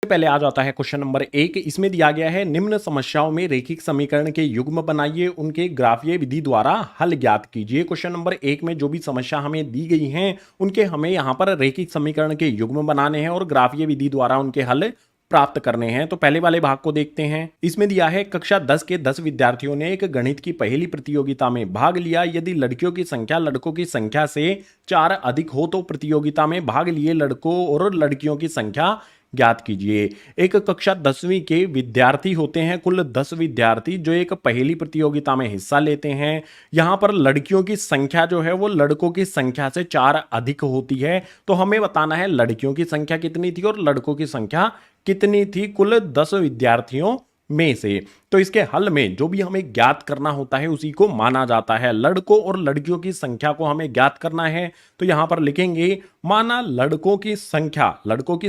पहले आ जाता है क्वेश्चन नंबर 1। इसमें दिया गया है निम्न समस्याओं में रैखिक समीकरण के युग्म बनाइए, उनके ग्राफीय विधि द्वारा हल ज्ञात कीजिए। क्वेश्चन नंबर 1 में जो भी समस्या हमें दी गई हैं उनके हमें यहां पर रैखिक समीकरण के युग्म बनाने हैं और ग्राफीय विधि द्वारा उनके हल प्राप्त करने हैं। तो पहले वाले भाग को देखते हैं। इसमें दिया है कक्षा 10 के 10 विद्यार्थियों ने एक गणित की पहली प्रतियोगिता में भाग लिया। यदि लड़कियों की संख्या लड़कों की संख्या से 4 अधिक हो तो प्रतियोगिता में भाग लिए लड़कों और लड़कियों की संख्या ज्ञात कीजिए। एक कक्षा 10वीं के विद्यार्थी होते हैं, कुल 10 विद्यार्थी जो एक पहेली प्रतियोगिता में हिस्सा लेते हैं। यहां पर लड़कियों की संख्या जो है वो लड़कों की संख्या से 4 अधिक होती है। तो हमें बताना है लड़कियों की संख्या कितनी थी और लड़कों की संख्या कितनी थी कुल 10 विद्यार्थियों में से। तो इसके हल में जो भी हमें ज्ञात करना होता है उसी को माना जाता है। लड़कों और लड़कियों की संख्या को हमें ज्ञात करना है तो यहां पर लिखेंगे माना लड़कों की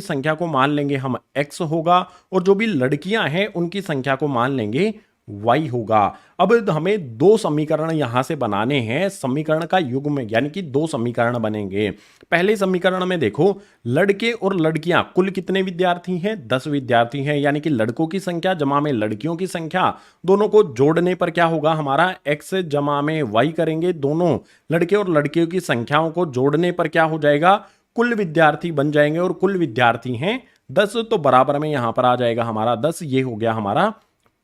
संख्या को मान लेंगे हम x होगा और जो भी लड़कियां हैं उनकी संख्या को मान लेंगे y होगा। अब हमें दो समीकरण यहां से बनाने हैं। समीकरण का युग्म यानी कि दो समीकरण बनेंगे। पहले समीकरण में देखो लड़के और लड़कियां कुल कितने विद्यार्थी हैं, 10 विद्यार्थी हैं, यानी कि लड़कों की संख्या जमा में लड़कियों की संख्या, दोनों को जोड़ने पर क्या होगा हमारा x जमा में y करेंगे। दोनों लड़के और लड़कियों की संख्याओं को जोड़ने पर क्या हो जाएगा, कुल विद्यार्थी बन जाएंगे और कुल विद्यार्थी हैं 10। तो बराबर में यहां पर आ जाएगा हमारा 10। ये हो गया हमारा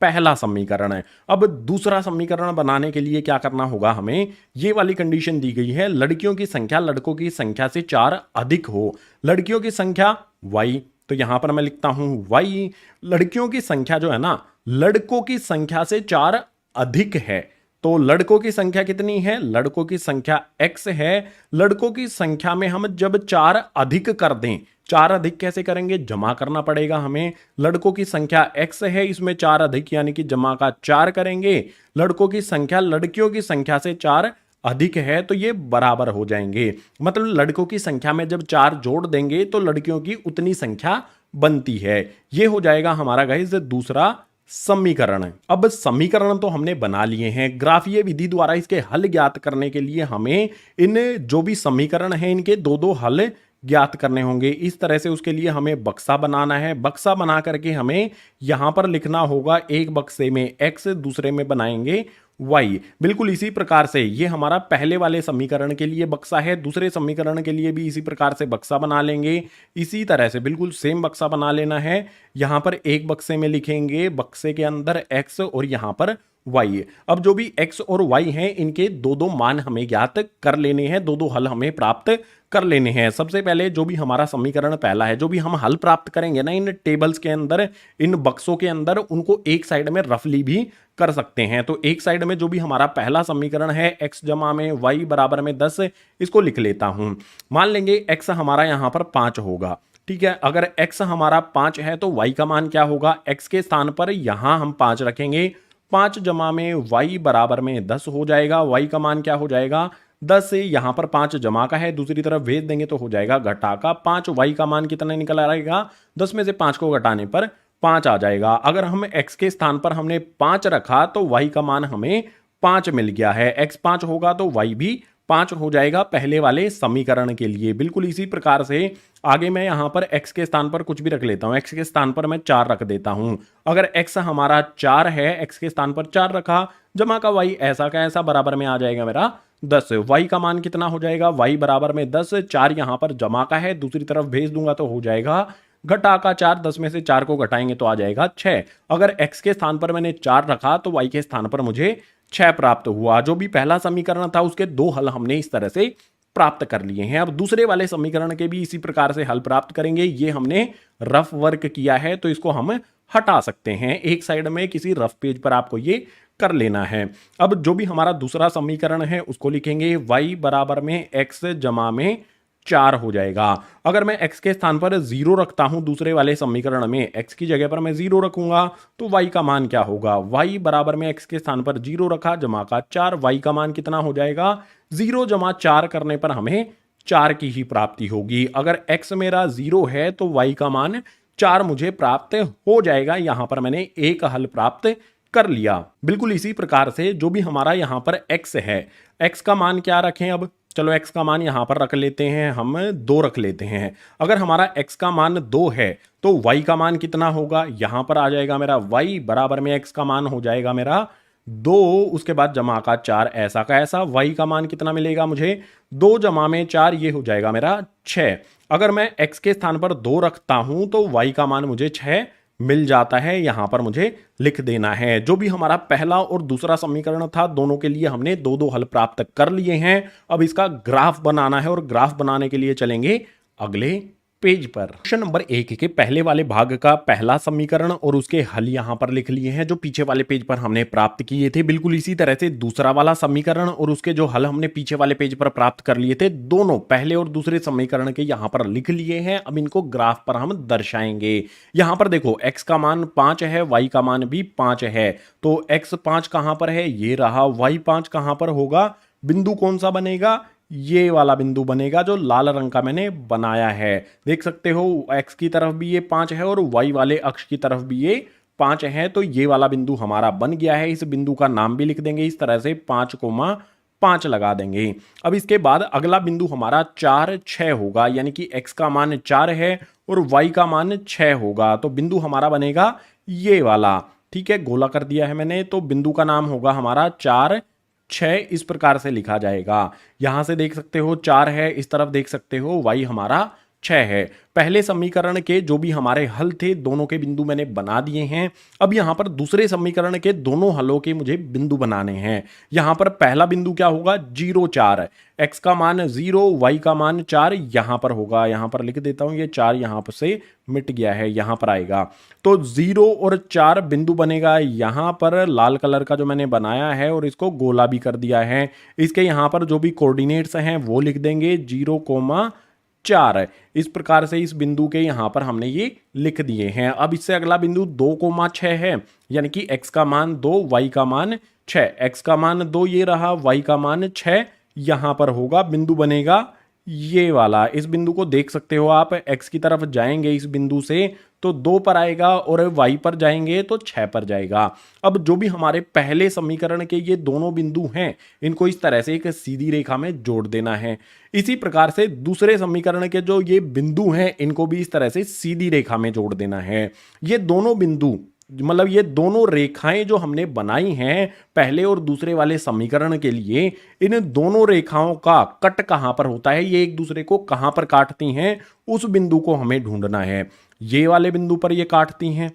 पहला समीकरण है। अब दूसरा समीकरण बनाने के लिए क्या करना होगा, हमें ये वाली कंडीशन दी गई है लड़कियों की संख्या लड़कों की संख्या से 4 अधिक हो। लड़कियों की संख्या y, तो यहां पर मैं लिखता हूं y। लड़कियों की संख्या जो है ना लड़कों की संख्या से 4 अधिक है। तो लड़कों की संख्या कितनी है, लड़कों की संख्या x है। लड़कों की संख्या में हम जब 4 अधिक कर दें, 4 अधिक कैसे करेंगे, जमा करना पड़ेगा हमें। लड़कों की संख्या x है, इसमें 4 अधिक यानी कि जमा का 4 करेंगे। लड़कों की संख्या लड़कियों की संख्या से 4 अधिक है तो ये बराबर हो जाएंगे। मतलब लड़कों की संख्या में जब 4 जोड़ देंगे तो लड़कियों की उतनी संख्या बनती है। ये हो जाएगा हमारा गाइस दूसरा समीकरण। अब समीकरण तो हमने बना लिए हैं। ग्राफीय विधि द्वारा इसके हल ज्ञात करने के लिए हमें इन जो भी समीकरण हैं इनके दो दो हल ज्ञात करने होंगे। इस तरह से उसके लिए हमें बक्सा बनाना है। बक्सा बना करके हमें यहां पर लिखना होगा, एक बक्से में x, दूसरे में बनाएंगे y। बिल्कुल इसी प्रकार से ये हमारा पहले वाले समीकरण के लिए बक्सा है, दूसरे समीकरण के लिए भी इसी प्रकार से बक्सा बना लेंगे। इसी तरह से बिल्कुल सेम बक्सा बना लेना है। यहां पर एक बक्से में लिखेंगे, बक्से के अंदर x और यहां पर y। अब जो भी x और y हैं इनके दो दो मान हमें ज्ञात कर लेने हैं, दो दो हल हमें प्राप्त कर लेने हैं। सबसे पहले जो भी हमारा समीकरण पहला है, जो भी हम हल प्राप्त करेंगे ना इन टेबल्स के अंदर, इन बक्सों के अंदर, उनको एक साइड में रफली भी कर सकते हैं। तो एक साइड में जो भी हमारा पहला समीकरण है x जमा में y बराबर में 10, इसको लिख लेता हूं। मान लेंगे x हमारा यहां पर 5 होगा, ठीक है। अगर x हमारा 5 है तो y का मान क्या होगा, x के स्थान पर यहां हम 5 रखेंगे। 5 जमा में y बराबर में 10 हो जाएगा। y का मान क्या हो जाएगा, 10। यहां पर 5 जमा का है, दूसरी तरफ भेज देंगे तो हो जाएगा घटा का 5। y का मान कितना निकल आएगा, 10 में से 5 को घटाने पर 5 आ जाएगा। अगर हम x के स्थान पर हमने 5 रखा तो y का मान हमें 5 मिल गया है। x 5 होगा तो y भी 5 हो जाएगा पहले वाले समीकरण के लिए। बिल्कुल इसी प्रकार से आगे मैं यहां पर x के स्थान पर कुछ भी रख लेता हूं। x के स्थान पर मैं 4 रख देता हूं। अगर x हमारा 4 है, x के स्थान पर 4 रखा, जमा का y ऐसा का ऐसा बराबर में आ जाएगा मेरा 10। y का मान कितना हो जाएगा, y बराबर में 10। 4 यहां पर जमा का है, दूसरी तरफ भेज दूंगा तो हो जाएगा घटा का 4। 10 में से 4 को घटाएंगे तो आ जाएगा 6। अगर x के स्थान पर मैंने 4 रखा तो y के स्थान पर मुझे 6 प्राप्त हुआ। जो भी पहला समीकरण था उसके दो हल हमने इस तरह से प्राप्त कर लिए हैं। अब दूसरे वाले समीकरण के भी इसी प्रकार से हल प्राप्त करेंगे। ये हमने रफ वर्क किया है तो इसको हम हटा सकते हैं। एक साइड में किसी रफ पेज पर आपको ये कर लेना है। अब जो भी हमारा दूसरा समीकरण है उसको लिखेंगे, y बराबर में x जमा में 4 हो जाएगा। अगर मैं x के स्थान पर 0 रखता हूं दूसरे वाले समीकरण में, x की जगह पर मैं 0 रखूंगा तो y का मान क्या होगा, y बराबर में x के स्थान पर 0 रखा, जमा का 4। y का मान कितना हो जाएगा, 0 जमा 4 करने पर हमें 4 की ही प्राप्ति होगी। अगर x मेरा 0 है तो y का मान 4 मुझे प्राप्त हो जाएगा। यहां पर मैंने एक हल प्राप्त कर लिया। बिल्कुल इसी प्रकार से जो भी हमारा यहां पर x है, x का मान क्या रखें, अब चलो x का मान यहां पर रख लेते हैं, हम 2 रख लेते हैं। अगर हमारा x का मान 2 है तो y का मान कितना होगा, यहां पर आ जाएगा मेरा y बराबर में x का मान हो जाएगा मेरा 2, उसके बाद जमा का 4, ऐसा का ऐसा। y का मान कितना मिलेगा मुझे, 2 जमा में 4, ये हो जाएगा मेरा 6। अगर मैं x के स्थान पर 2 रखता हूं तो y का मान मुझे 6 मिल जाता है, यहां पर मुझे लिख देना है। जो भी हमारा पहला और दूसरा समीकरण था, दोनों के लिए हमने दो दो हल प्राप्त कर लिए हैं। अब इसका ग्राफ बनाना है और ग्राफ बनाने के लिए चलेंगे अगले पेज पर। क्वेश्चन नंबर 1 के पहले वाले भाग का पहला समीकरण और उसके हल यहां पर लिख लिए हैं, जो पीछे वाले पेज पर हमने प्राप्त किए थे। बिल्कुल इसी तरह से दूसरा वाला समीकरण और उसके जो हल हमने पीछे वाले पेज पर प्राप्त कर लिए थे, दोनों पहले और दूसरे समीकरण के यहां पर लिख लिए हैं। अब इनको ग्राफ पर हम दर्शाएंगे। यहां पर देखो x का मान 5 है, y का मान भी 5 है, तो x 5 कहां पर है, ये रहा। y 5 कहां पर होगा, बिंदु कौन सा बनेगा, ये वाला बिंदु बनेगा जो लाल रंग का मैंने बनाया है। देख सकते हो x की तरफ भी ये 5 है और y वाले अक्ष की तरफ भी ये 5 है, तो ये वाला बिंदु हमारा बन गया है। इस बिंदु का नाम भी लिख देंगे इस तरह से, 5,5 लगा देंगे। अब इसके बाद अगला बिंदु हमारा 4, 6 होगा, यानी कि x का मान 4 है और y का मान 6 होगा, तो बिंदु हमारा बनेगा ये वाला। ठीक है, गोला कर दिया है मैंने, तो बिंदु का नाम होगा हमारा 4, 6, इस प्रकार से लिखा जाएगा। यहां से देख सकते हो 4 है, इस तरफ देख सकते हो y हमारा 6 है। पहले समीकरण के जो भी हमारे हल थे, दोनों के बिंदु मैंने बना दिए हैं। अब यहां पर दूसरे समीकरण के दोनों हलों के मुझे बिंदु बनाने हैं। यहां पर पहला बिंदु क्या होगा, 0, 4, x का मान 0, y का मान 4 यहां पर होगा। यहां पर लिख देता हूं, ये 4 यहां पर से मिट गया है, यहां पर आएगा। तो 0 और 4 बिंदु बनेगा यहां पर, लाल कलर का जो मैंने बनाया है और इसको गोला भी कर दिया है। इसके यहां पर जो भी कोऑर्डिनेट्स हैं वो लिख देंगे, 0,4। इस प्रकार से इस बिंदु के यहां पर हमने ये लिख दिए हैं। अब इससे अगला बिंदु 2,6 है, यानी कि x का मान 2, y का मान 6। x का मान 2 ये रहा, y का मान 6 यहां पर होगा। बिंदु बनेगा ये वाला। इस बिंदु को देख सकते हो आप, x की तरफ जाएंगे इस बिंदु से तो 2 पर आएगा और y पर जाएंगे तो 6 पर जाएगा। अब जो भी हमारे पहले समीकरण के ये दोनों बिंदु हैं, इनको इस तरह से एक सीधी रेखा में जोड़ देना है। इसी प्रकार से दूसरे समीकरण के जो ये बिंदु हैं, इनको भी इस तरह से सीधी रेखा में जोड़ देना है। ये दोनों बिंदु, मतलब ये दोनों रेखाएं जो हमने बनाई हैं पहले और दूसरे वाले समीकरण के लिए, इन दोनों रेखाओं का कट कहां पर होता है, ये एक दूसरे को कहां पर काटती हैं, उस बिंदु को हमें ढूंढना है। ये वाले बिंदु पर ये काटती हैं,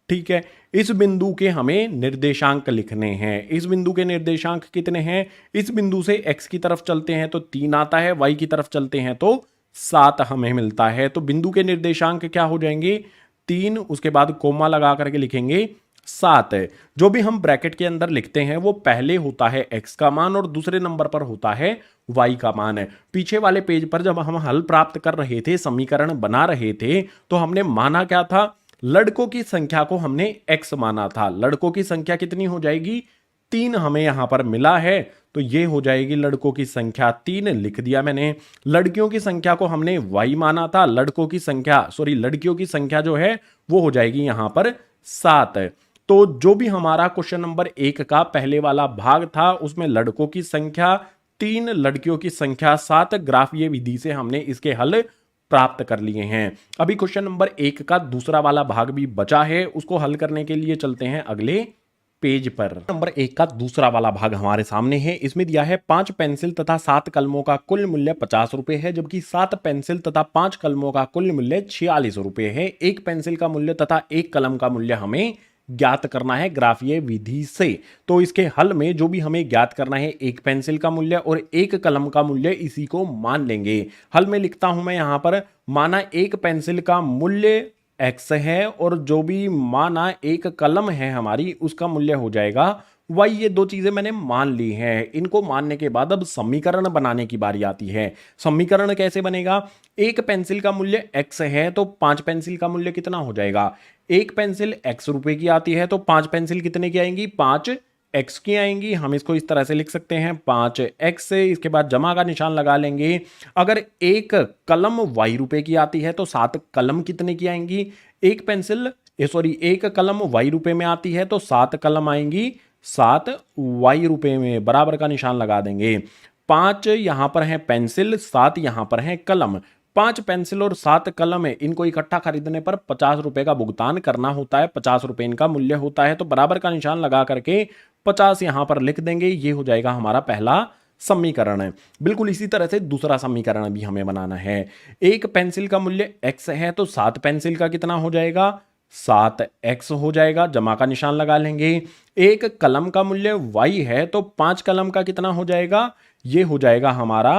ठीक है। इस बिंदु के हमें निर्देशांक लिखने हैं। इस बिंदु के निर्देशांक कितने हैं, इस बिंदु से x की तरफ चलते हैं तो 3 आता है, y की तरफ चलते हैं तो 7 हमें मिलता है। तो बिंदु के निर्देशांक क्या हो जाएंगे, 3, उसके बाद कोमा लगा करके लिखेंगे 7। जो भी हम ब्रैकेट के अंदर लिखते हैं वो पहले होता है x का मान और दूसरे नंबर पर होता है y का मान। पीछे वाले पेज पर जब हम हल प्राप्त कर रहे थे, समीकरण बना रहे थे, तो हमने माना क्या था, लड़कों की संख्या को हमने x माना था। लड़कों की संख्या कितनी हो जाएगी, 3 हमें यहां पर मिला है, तो ये हो जाएगी लड़कों की संख्या 3, लिख दिया मैंने। लड़कियों की संख्या को हमने y माना था, लड़कों की संख्या लड़कियों की संख्या जो है वो हो जाएगी यहां पर 7। तो जो भी हमारा क्वेश्चन नंबर 1 का पहले वाला भाग था, उसमें लड़कों की संख्या 3, लड़कियों की संख्या 7, ग्राफ ये विधि से हमने इसके हल प्राप्त कर लिए हैं। अभी क्वेश्चन नंबर 1 का दूसरा वाला भाग भी बचा है, उसको हल करने के लिए चलते हैं अगले पेज पर। नंबर 1 का दूसरा वाला भाग हमारे सामने है। इसमें दिया है 5 पेंसिल तथा 7 कलमों का कुल मूल्य 50 रुपए है, जबकि 7 पेंसिल तथा 5 कलमों का कुल मूल्य 46 रुपए है। एक पेंसिल का मूल्य तथा एक कलम का मूल्य हमें ज्ञात करना है ग्राफीय विधि से। तो इसके हल में जो भी हमें ज्ञात करना है, एक पेंसिल का मूल्य और एक कलम का मूल्य, इसी को मान लेंगे। हल में लिखता हूं मैं यहां पर, माना एक पेंसिल का मूल्य x है और जो भी माना एक कलम है हमारी, उसका मूल्य हो जाएगा y। ये दो चीजें मैंने मान ली हैं। इनको मानने के बाद अब समीकरण बनाने की बारी आती है। समीकरण कैसे बनेगा, एक पेंसिल का मूल्य x है तो 5 पेंसिल का मूल्य कितना हो जाएगा, एक पेंसिल x रुपए की आती है तो 5 पेंसिल कितने की आएंगी, 5 x की आएंगी। हम इसको इस तरह से लिख सकते हैं 5x से, इसके बाद जमा का निशान लगा लेंगे। अगर एक कलम y रुपए की आती है तो 7 कलम कितने की आएंगी, एक पेंसिल एक कलम y रुपए में आती है तो 7 कलम आएंगी 7 y रुपए में, बराबर का निशान लगा देंगे। 5 यहाँ पर है पेंसिल, 7 यहाँ पर है कलम। 5 पेंसिल और 7 कलम है, इनको इकट्ठा खरीदने पर 50 रुपए का भुगतान करना होता है, 50 रुपए इनका मूल्य होता है। तो बराबर का निशान लगा करके 50 यहां पर लिख देंगे। ये हो जाएगा हमारा पहला समीकरण है। बिल्कुल इसी तरह से दूसरा समीकरण भी हमें बनाना है। एक पेंसिल का मूल्य x है तो 7 पेंसिल का कितना हो जाएगा, 7x हो जाएगा, जमा का निशान लगा लेंगे। एक कलम का मूल्य y है तो 5 कलम का कितना हो जाएगा, ये हो जाएगा हमारा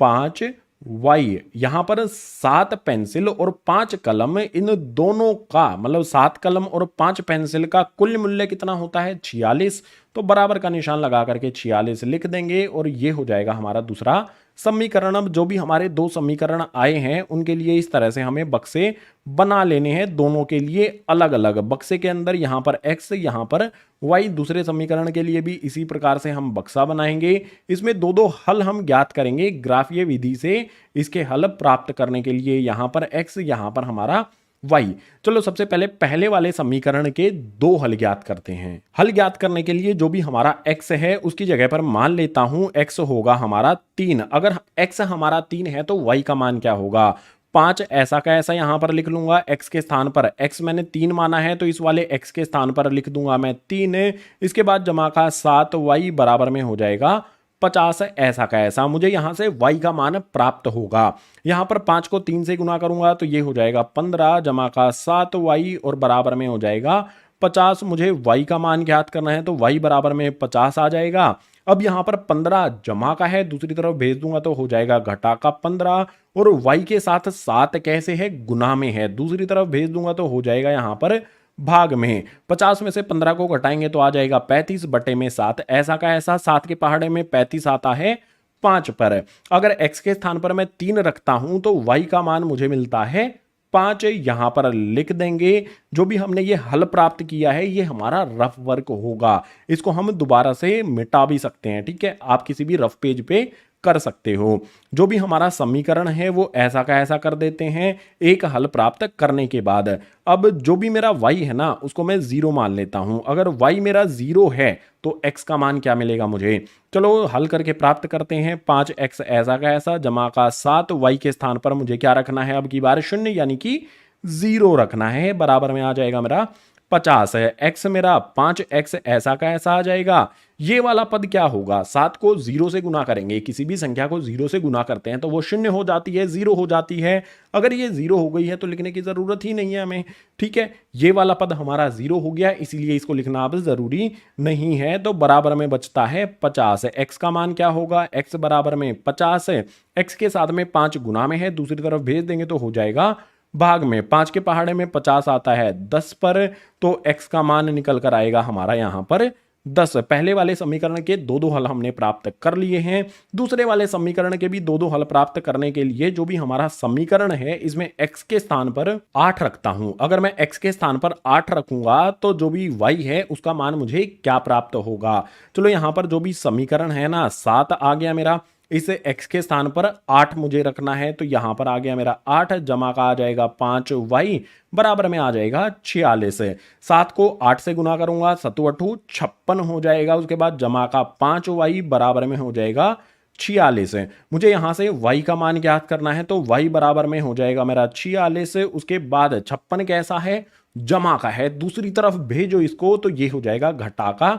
5y। यहां पर 7 पेंसिल और 5 कलम, इन दोनों का मतलब 7 कलम और 5 पेंसिल का कुल मूल्य कितना होता है, 46। तो बराबर का निशान लगा करके 46 लिख देंगे और ये हो जाएगा हमारा दूसरा समीकरण। अब जो भी हमारे दो समीकरण आए हैं उनके लिए इस तरह से हमें बक्से बना लेने हैं, दोनों के लिए अलग अलग। बक्से के अंदर यहां पर x, यहां पर y। दूसरे समीकरण के लिए भी इसी प्रकार से हम बक्सा बनाएंगे। इसमें दो दो हल हम ज्ञात करेंगे ग्राफीय विधि से, इसके हल प्राप्त करने के लिए। यहां पर x, यहां पर हमारा y। चलो सबसे पहले पहले वाले समीकरण के दो हल ज्ञात करते हैं। हल ज्ञात करने के लिए जो भी हमारा x है उसकी जगह पर मान लेता हूं x होगा हमारा 3। अगर x हमारा 3 है तो y का मान क्या होगा, 5 ऐसा का ऐसा यहां पर लिख लूंगा। x के स्थान पर x मैंने 3 माना है तो इस वाले x के स्थान पर लिख दूंगा मैं 3। इसके बाद जमा का 7y बराबर में हो जाएगा 50 ऐसा का ऐसा। मुझे यहां से y का मान प्राप्त होगा। यहां पर 5 को 3 से गुना करूंगा तो ये हो जाएगा 15, जमा का 7y और बराबर में हो जाएगा 50। मुझे y का मान ज्ञात करना है तो y बराबर में 50 आ जाएगा। अब यहां पर 15 जमा का है, दूसरी तरफ भेज दूंगा तो हो जाएगा घटा का 15। और y के साथ 7 कैसे है, गुना में है, दूसरी तरफ भेज दूंगा तो हो जाएगा यहां पर भाग में। 50 में से 15 को घटाएंगे तो आ जाएगा 35 बटे में 7 ऐसा का ऐसा। 7 के पहाड़े में 35 आता है 5 पर। अगर x के स्थान पर मैं 3 रखता हूं तो y का मान मुझे मिलता है 5। यहां पर लिख देंगे। जो भी हमने ये हल प्राप्त किया है ये हमारा रफ वर्क होगा, इसको हम दोबारा से मिटा भी सकते हैं, ठीक है, आप किसी भी रफ पेज पे कर सकते हो। जो भी हमारा समीकरण है वो ऐसा का ऐसा कर देते हैं एक हल प्राप्त करने के बाद। अब जो भी मेरा y है ना उसको मैं 0 मान लेता हूं। अगर y मेरा 0 है तो x का मान क्या मिलेगा मुझे, चलो हल करके प्राप्त करते हैं। 5x ऐसा का ऐसा जमा का 7y के स्थान पर मुझे क्या रखना है, अब की बार 0 यानी कि 0 रखना है, बराबर में आ जाएगा मेरा 50 है। x मेरा 5x ऐसा का ऐसा आ जाएगा। ये वाला पद क्या होगा, 7 को 0 से गुना करेंगे, किसी भी संख्या को 0 से गुना करते हैं तो वो 0 हो जाती है, 0 हो जाती है। अगर ये 0 हो गई है तो लिखने की जरूरत ही नहीं है हमें, ठीक है। ये वाला पद हमारा 0 हो गया इसीलिए इसको लिखना अब जरूरी नहीं है। तो बराबर में बचता है 50। x का मान क्या होगा, x बराबर में 50 है। x के साथ में 5 गुना में है, दूसरी तरफ भेज देंगे तो हो जाएगा भाग में। 5 के पहाड़े में 50 आता है 10 पर, तो x का मान निकल कर आएगा हमारा यहां पर 10। पहले वाले समीकरण के दो दो हल हमने प्राप्त कर लिए हैं। दूसरे वाले समीकरण के भी दो दो हल प्राप्त करने के लिए जो भी हमारा समीकरण है इसमें x के स्थान पर 8 रखता हूं। अगर मैं x के स्थान पर 8 रखूंगा तो जो भी y है उसका मान मुझे क्या प्राप्त होगा। चलो यहां पर जो भी समीकरण है ना 7 आ गया मेरा, इस x के स्थान पर 8 मुझे रखना है तो यहां पर आ गया मेरा 8, जमा का आ जाएगा 5y बराबर में आ जाएगा 46। 7 को 8 से गुना करूंगा 7 8 56 हो जाएगा। उसके बाद जमा का 5y बराबर में हो जाएगा 46। मुझे यहां से y का मान ज्ञात करना है तो y बराबर में हो जाएगा मेरा 46। उसके बाद 56 कैसा है, जमा का है, दूसरी तरफ भेजो इसको तो ये हो जाएगा घटा का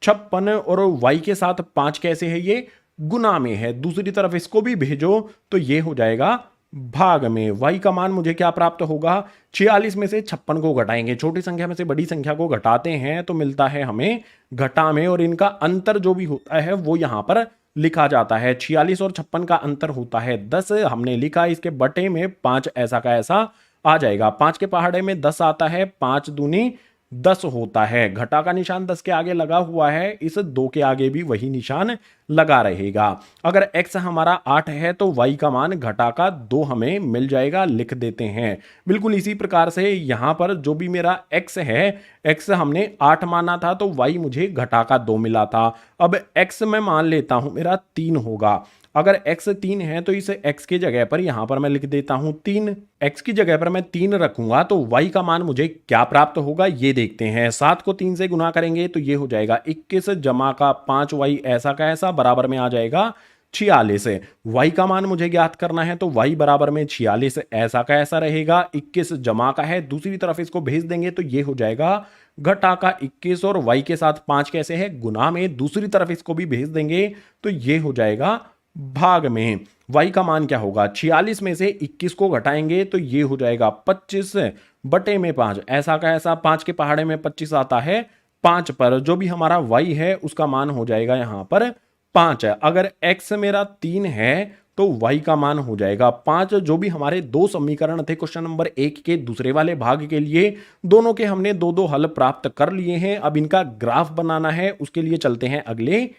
56। और y के साथ 5 कैसे है, ये गुना में है, दूसरी तरफ इसको भी भेजो तो ये हो जाएगा भाग में। y का मान मुझे क्या प्राप्त होगा, 46 में से 56 को घटाएंगे, छोटी संख्या में से बड़ी संख्या को घटाते हैं तो मिलता है हमें घटा में, और इनका अंतर जो भी होता है वो यहां पर लिखा जाता है। 46 और 56 का अंतर होता है 10, हमने लिखा, इसके बटे में 5 ऐसा का ऐसा आ जाएगा। 5 के पहाड़े में 10 आता है, 5 दूनी 10 होता है। घटा का निशान 10 के आगे लगा हुआ है, इस 2 के आगे भी वही निशान लगा रहेगा। अगर x हमारा 8 है तो y का मान घटा का 2 हमें मिल जाएगा, लिख देते हैं। बिल्कुल इसी प्रकार से यहां पर जो भी मेरा x है, x हमने 8 माना था तो y मुझे घटा का 2 मिला था। अब x मैं मान लेता हूं मेरा 3 होगा। अगर x 3 है तो इस x की जगह पर यहां पर मैं लिख देता हूं 3। x की जगह पर मैं 3 रखूंगा तो y का मान मुझे क्या प्राप्त होगा ये देखते हैं। 7 को 3 से गुना करेंगे तो ये हो जाएगा 21, जमा का 5y ऐसा का ऐसा बराबर में आ जाएगा 46 है। y का मान मुझे ज्ञात करना है तो y बराबर में 46 ऐसा का ऐसा रहेगा। 21 जमा का है, दूसरी तरफ इसको भेज देंगे तो ये हो जाएगा घटा का 21 और y के साथ 5 कैसे है गुना में, दूसरी तरफ इसको भी भेज देंगे तो ये हो जाएगा भाग में। y का मान क्या होगा 46 में से 21 को घटाएंगे तो ये हो जाएगा 25 बटे में 5 ऐसा का ऐसा, 5 के पहाड़े में 25 आता है 5 पर, जो भी हमारा y है उसका मान हो जाएगा यहां पर 5 है। अगर x मेरा 3 है तो y का मान हो जाएगा 5। जो भी हमारे दो समीकरण थे क्वेश्चन नंबर 1 के दूसरे वाले भाग के लिए, दोनों के हमने दो दो हल प्राप्त कर लिए हैं। अब इनका ग्राफ बनाना है, उसके लिए चलते हैं अगले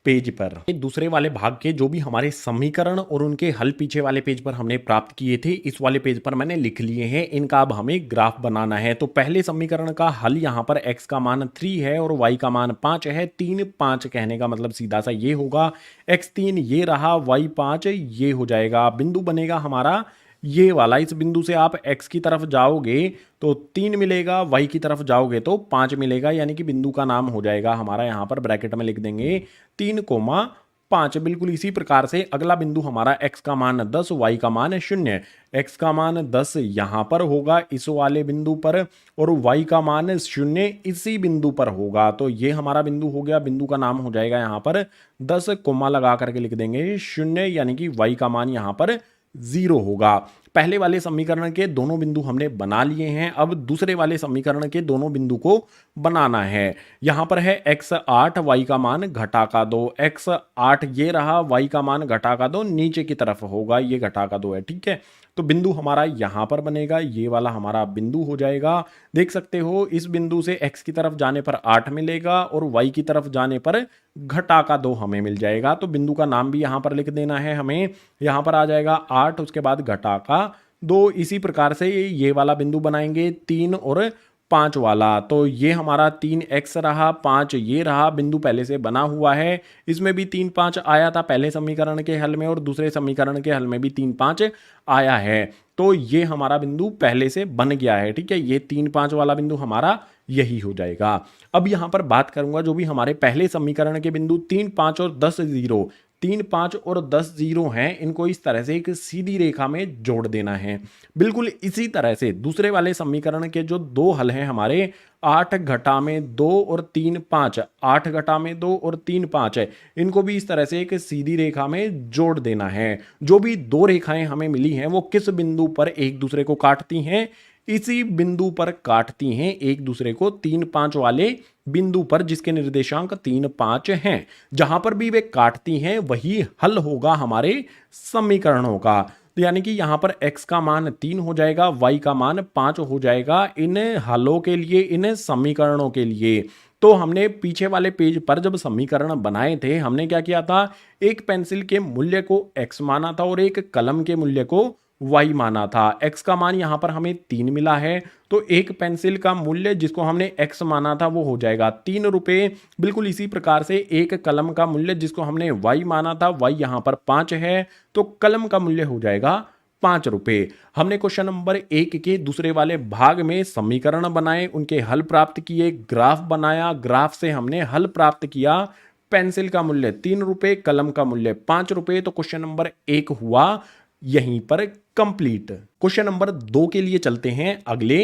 पेज पर। दूसरे वाले भाग के जो भी हमारे समीकरण और उनके हल पीछे वाले पेज पर हमने प्राप्त किए थे, इस वाले पेज पर मैंने लिख लिए हैं। इनका अब हमें ग्राफ बनाना है। तो पहले समीकरण का हल यहां पर x का मान 3 है और y का मान 5 है। 3 5 कहने का मतलब सीधा सा ये होगा, x3 ये रहा, y5 ये हो जाएगा। बिंदु बनेगा हमारा ये वाला। इस बिंदु से आप x की तरफ जाओगे तो 3 मिलेगा, y की तरफ जाओगे तो 5 मिलेगा, यानी कि बिंदु का नाम हो जाएगा हमारा, यहां पर ब्रैकेट में लिख देंगे 3,5। बिल्कुल इसी प्रकार से अगला बिंदु हमारा x का मान 10, y का मान 0। x का मान 10 यहां पर होगा इस वाले बिंदु पर और y का मान 0 इसी बिंदु पर होगा। तो ये हमारा बिंदु हो गया, बिंदु का नाम हो जाएगा यहां पर 10, कोमा लगा करके लिख देंगे 0, यानी कि y का मान यहां पर 0 होगा। पहले वाले समीकरण के दोनों बिंदु हमने बना लिए हैं। अब दूसरे वाले समीकरण के दोनों बिंदु को बनाना है। यहां पर है x8, y का मान घटा का 2। x8 ये रहा, y का मान घटा का 2 नीचे की तरफ होगा, ये घटा का 2 है, ठीक है। तो बिंदु हमारा यहां पर बनेगा, ये वाला हमारा बिंदु हो जाएगा। देख सकते हो इस बिंदु से x की तरफ जाने पर 8 मिलेगा और y की तरफ जाने पर घटा का 2 हमें मिल जाएगा। तो बिंदु का नाम भी यहां पर लिख देना है हमें। यहां पर आ जाएगा 8, उसके बाद घटा का 2। इसी प्रकार से ये वाला बिंदु बनाएंगे 3 और 5 वाला। तो ये हमारा 3x रहा, 5 ये रहा, बिंदु पहले से बना हुआ है। इसमें भी 3 5 आया था पहले समीकरण के हल में और दूसरे समीकरण के हल में भी 3 5 आया है। तो ये हमारा बिंदु पहले से बन गया है, ठीक है। ये 3 5 वाला बिंदु हमारा यही हो जाएगा। अब यहां पर बात करूंगा जो भी हमारे पहले समीकरण के बिंदु 3 5 और 10 0, 3 5 और 10 0 हैं, इनको इस तरह से एक सीधी रेखा में जोड़ देना है। बिल्कुल इसी तरह से दूसरे वाले समीकरण के जो दो हल हैं हमारे 8 घटा में 2 और 3 5, 8 घटा में 2 और 3 5 है, इनको भी इस तरह से एक सीधी रेखा में जोड़ देना है। जो भी दो रेखाएं हमें मिली हैं वो किस बिंदु पर एक दूसरे को काटती हैं, इसी बिंदु पर काटती हैं एक दूसरे को, 3 5 वाले बिंदु पर जिसके निर्देशांक 3 5 हैं। जहां पर भी वे काटती हैं वही हल होगा हमारे समीकरणों का। तो यानी कि यहां पर x का मान 3 हो जाएगा, y का मान 5 हो जाएगा इन हलों के लिए, इन समीकरणों के लिए। तो हमने पीछे वाले पेज पर जब समीकरण बनाए थे हमने क्या किया था, एक पेंसिल के मूल्य को x माना था और एक कलम के मूल्य को y माना था। x का मान यहां पर हमें 3 मिला है, तो एक पेंसिल का मूल्य जिसको हमने x माना था वो हो जाएगा 3 रुपए। बिल्कुल इसी प्रकार से एक कलम का मूल्य जिसको हमने y माना था, y यहां पर 5 है, तो कलम का मूल्य हो जाएगा 5 रुपए। हमने क्वेश्चन नंबर 1 के दूसरे वाले भाग में समीकरण बनाए, उनके हल प्राप्त किए, ग्राफ बनाया, ग्राफ से हमने हल प्राप्त किया। पेंसिल का मूल्य 3 रुपए, कलम का मूल्य 5 रुपए। तो क्वेश्चन नंबर 1 हुआ यहीं पर कंप्लीट। क्वेश्चन नंबर 2 के लिए चलते हैं, अगले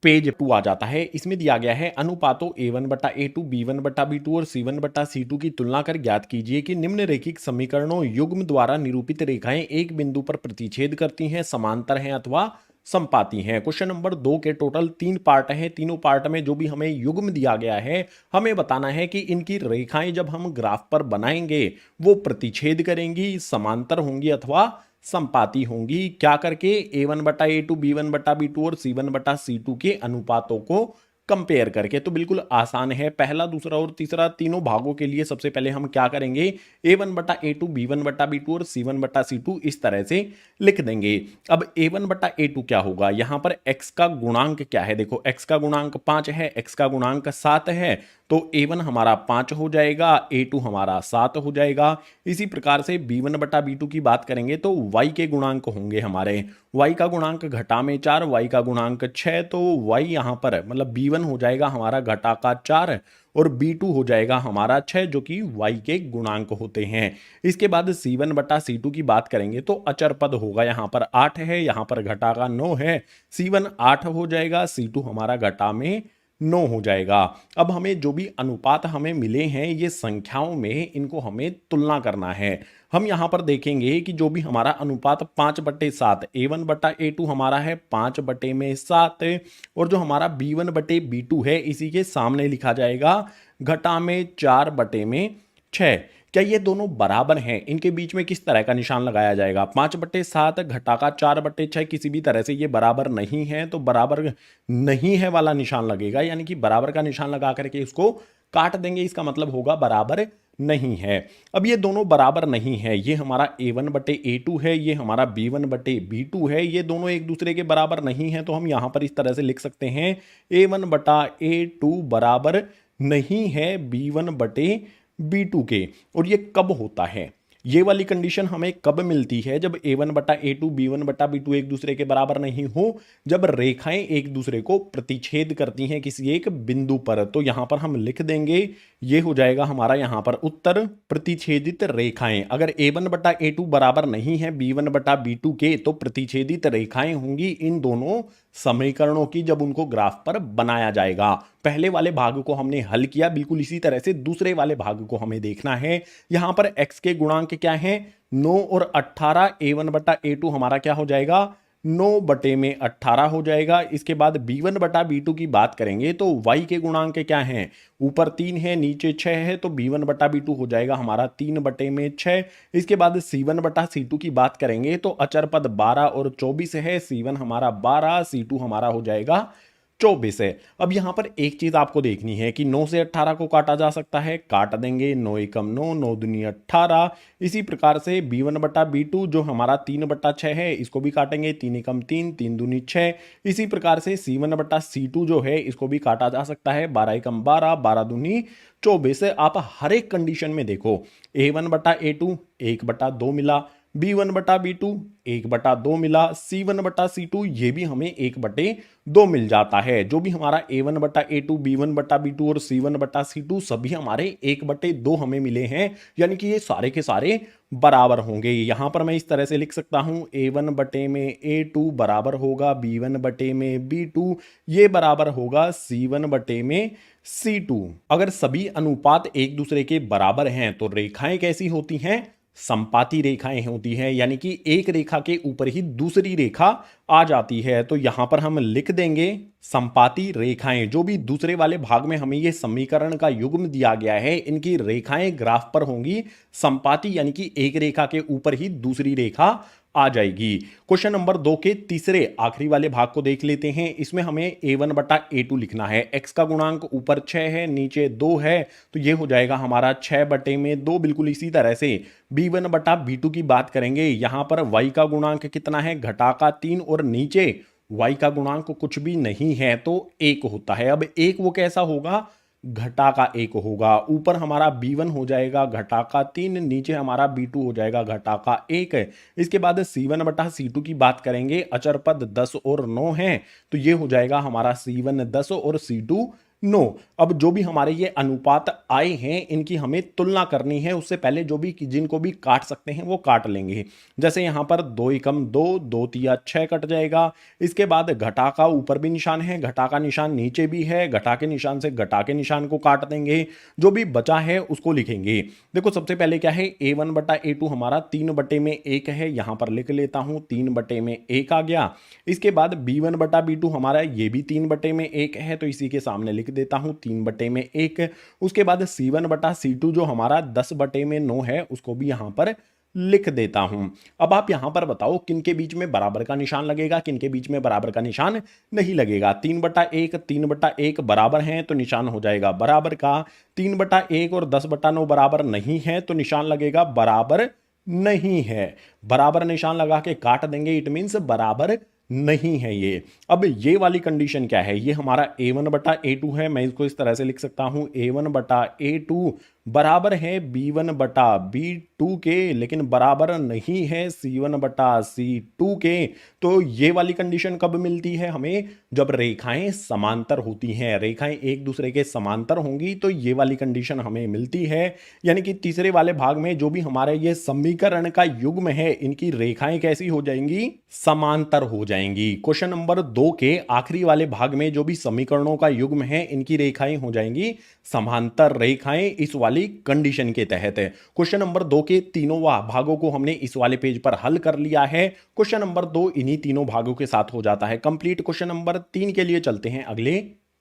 पेज 2 आ जाता है। इसमें दिया गया है अनुपातों a1 बटा a2, b1 बटा b2 और c1 बटा c2 की तुलना कर ज्ञात कीजिए कि निम्न रैखिक समीकरणों युग्म द्वारा निरूपित रेखाएं एक बिंदु पर प्रतिच्छेद करती हैं, समांतर हैं अथवा समपाती हैं। क्वेश्चन नंबर 2 के टोटल 3 पार्ट हैं। तीनों पार्ट में जो भी हमें युग्म दिया गया है हमें बताना है कि इनकी रेखाएं जब हम ग्राफ पर बनाएंगे वो प्रतिच्छेद करेंगी, समांतर होंगी अथवा संपाती होंगी। क्या करके, a1 बटा a2, b1 बटा b2 और c1 बटा c2 के अनुपातों को कंपेयर करके। तो बिल्कुल आसान है, पहला दूसरा और तीसरा तीनों भागों के लिए सबसे पहले हम क्या करेंगे, a1 बटा a2, b1 बटा b2 और c1 बटा c2 इस तरह से लिख देंगे। अब a1 बटा a2 क्या होगा, यहां पर x का गुणांक क्या है, देखो x का गुणांक 5 है, x का गुणांक 7 है, तो a1 हमारा 5 हो जाएगा, a2 हमारा 7 हो जाएगा। इसी प्रकार से b1 बटा b2 की बात करेंगे तो y के गुणांक होंगे हमारे, y का गुणांक घटा में 4, y का गुणांक 6, तो y यहां पर मतलब b1 B1 हो जाएगा हमारा घटा का 4 और B2 हो जाएगा हमारा 6 जो कि y के गुणांक होते हैं। इसके बाद C1 बटा C2 की बात करेंगे तो अचर पद होगा, यहाँ पर 8 है, यहाँ पर घटा का 9 है। C1 8 हो जाएगा, C2 हमारा घटा में 9 हो जाएगा। अब हमें जो भी अनुपात हमें मिले हैं ये संख्याओं में, इनको हमें तुलना करना है। हम यहाँ पर देखेंगे कि जो भी हमारा अनुपात 5/7 A1 बटा A2 हमारा है 5/7 और जो हमारा B1/B2 है इसी के सामने लिखा जाएगा घटा में 4/6। क्या ये दोनों बराबर हैं? इनके बीच में किस तरह का निशान लगाया जाएगा? 5/7 घटा का 4/6 किसी भी तरह से ये बराबर नहीं है, तो बराबर नहीं है वाला निशान लगेगा, यानी कि बराबर का निशान लगा करके इसको काट देंगे, इसका मतलब होगा बराबर नहीं है। अब ये दोनों बराबर नहीं है, ये हमारा A1/A2 है, ये हमारा B1/B2 है, ये दोनों एक दूसरे के बराबर नहीं है, तो हम यहां पर इस तरह से लिख सकते हैं A1/A2 बराबर नहीं है B1/B2 के। और ये कब होता है? ये वाली कंडीशन हमें कब मिलती है? जब A1/A2 B1/B2 एक दूसरे के बराबर नहीं हो, जब रेखाएं एक दूसरे को प्रतिच्छेद करती हैं किसी एक बिंदु पर। तो यहां पर हम लिख देंगे, ये हो जाएगा हमारा यहां पर उत्तर, प्रतिच्छेदित रेखाएं। अगर A1/A2 बराबर नहीं है B1/B2 के, तो प्रतिच्छेदित रेखाएं होंगी इन दोनों समीकरणों की जब उनको ग्राफ पर बनाया जाएगा। पहले वाले भाग को हमने हल किया, बिल्कुल इसी तरह से दूसरे वाले भाग को हमें देखना है। यहां पर x के गुणांक क्या है? 9 और 18। A1/A2 हमारा क्या हो जाएगा? 9/18 हो जाएगा। इसके बाद B1/B2 की बात करेंगे तो y के गुणांक क्या हैं? ऊपर 3 है, नीचे 6 है, तो B1/B2 हो जाएगा हमारा 3/6। इसके बाद C1/C2 की बात करेंगे तो अचर पद 12 और 24 है। C1 हमारा 12, C2 हमारा हो जाएगा 24 है। अब यहां पर एक चीज आपको देखनी है कि 9 से 18 को काटा जा सकता है, काट देंगे। 9 एकम 9, 9 दूनी 18। इसी प्रकार से B1/B2 जो हमारा 3/6 है इसको भी काटेंगे, 3 एकम 3, 3 दूनी 6। इसी प्रकार से C1/C2 जो है इसको भी काटा जा सकता है, 12 एकम 12, 12 दूनी 24। आप हर एक कंडीशन में देखो, A1/A2 1/2 मिला, B1/B2 1/2 मिला, C1/C2 ये भी हमें 1/2 मिल जाता है। जो भी हमारा A1/A2 B1/B2 और C1/C2 सभी हमारे 1/2 हमें मिले हैं, यानी कि ये सारे के सारे बराबर होंगे। यहां पर मैं इस तरह से लिख सकता हूं A1/A2 बराबर होगा B1/B2, ये बराबर होगा C1/C2। अगर सभी अनुपात एक दूसरे के बराबर हैं तो रेखाएं कैसी होती हैं? संपाती रेखाएं होती हैं, यानी कि एक रेखा के ऊपर ही दूसरी रेखा आ जाती है। तो यहां पर हम लिख देंगे संपाती रेखाएं। जो भी दूसरे वाले भाग में हमें ये समीकरण का युग्म दिया गया है, इनकी रेखाएं ग्राफ पर होंगी संपाती, यानी कि एक रेखा के ऊपर ही दूसरी रेखा आ जाएगी। क्वेश्चन नंबर 2 के तीसरे आखिरी वाले भाग को देख लेते हैं। इसमें हमें A1/A2 लिखना है। x का गुणांक ऊपर 6 है, नीचे 2 है, तो ये हो जाएगा हमारा 6/2। बिल्कुल इसी तरह से B1/B2 की बात करेंगे। यहां पर y का गुणांक कितना है? घटा का 3 और नीचे y का गुणांक कुछ भी नहीं है तो 1 होता है। अब 1 वो कैसा होगा? घटा का 1 होगा। ऊपर हमारा B1 हो जाएगा घटा का 3, नीचे हमारा B2 हो जाएगा घटा का 1। इसके बाद C1/C2 की बात करेंगे। अचर पद 10 और 9 है, तो ये हो जाएगा हमारा C1 10 और C2 9। अब जो भी हमारे ये अनुपात आए हैं इनकी हमें तुलना करनी है। उससे पहले जो भी जिनको भी काट सकते हैं वो काट लेंगे। जैसे यहां पर 2 एकम 2, 2 तिया 6 कट जाएगा। इसके बाद घटा का ऊपर भी निशान है, घटा का निशान नीचे भी है, घटा के निशान से घटा के निशान को काट देंगे। जो भी बचा है उसको लिखेंगे। देखो सबसे पहले क्या है, A1/A2 हमारा 3/1 है, यहां पर लिख लेता हूं 3/1 आ गया। इसके बाद B1/B2 हमारा ये भी 3/1 है, तो इसी के सामने लिख देता हूं 3/1। उसके बाद C1/C2 जो हमारा 10/9 है उसको भी यहां पर लिख देता हूं। अब आप यहां पर बताओ किनके बीच में बराबर का निशान लगेगा, किनके बीच में बराबर का निशान नहीं लगेगा। 3/1 3/1 बराबर हैं तो निशान हो जाएगा बराबर का। 3/1 और 10/9 बराबर नहीं है तो निशान लगेगा बराबर नहीं है। बराबर निशान लगा के काट देंगे, इट मींस बराबर नहीं है ये। अब ये वाली कंडीशन क्या है? ये हमारा A1/A2 है, मैं इसको इस तरह से लिख सकता हूं A1/A2 बराबर है B1 बटा B2 के, लेकिन बराबर नहीं है C1 बटा C2 के। तो ये वाली कंडीशन कब मिलती है हमें? जब रेखाएं समांतर होती हैं, रेखाएं एक दूसरे के समांतर होंगी तो ये वाली कंडीशन हमें मिलती है। यानी कि तीसरे वाले भाग में जो भी हमारे ये समीकरण का युग्म है, इनकी रेखाएं कैसी हो जाएंगी? समांतर हो जाएंगी। क्वेश्चन नंबर 2 के आखिरी वाले भाग में जो भी समीकरणों का युग्म है, इनकी रेखाएं हो जाएंगी समांतर रेखाएं इस वाली कंडीशन के तहत। क्वेश्चन नंबर 2 के तीनों भागों को हमने इस वाले पेज पर हल कर लिया है। क्वेश्चन नंबर 2 इन्हीं तीनों भागों के साथ हो जाता है कंप्लीट। क्वेश्चन नंबर 3 के लिए चलते हैं अगले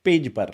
पेज पर।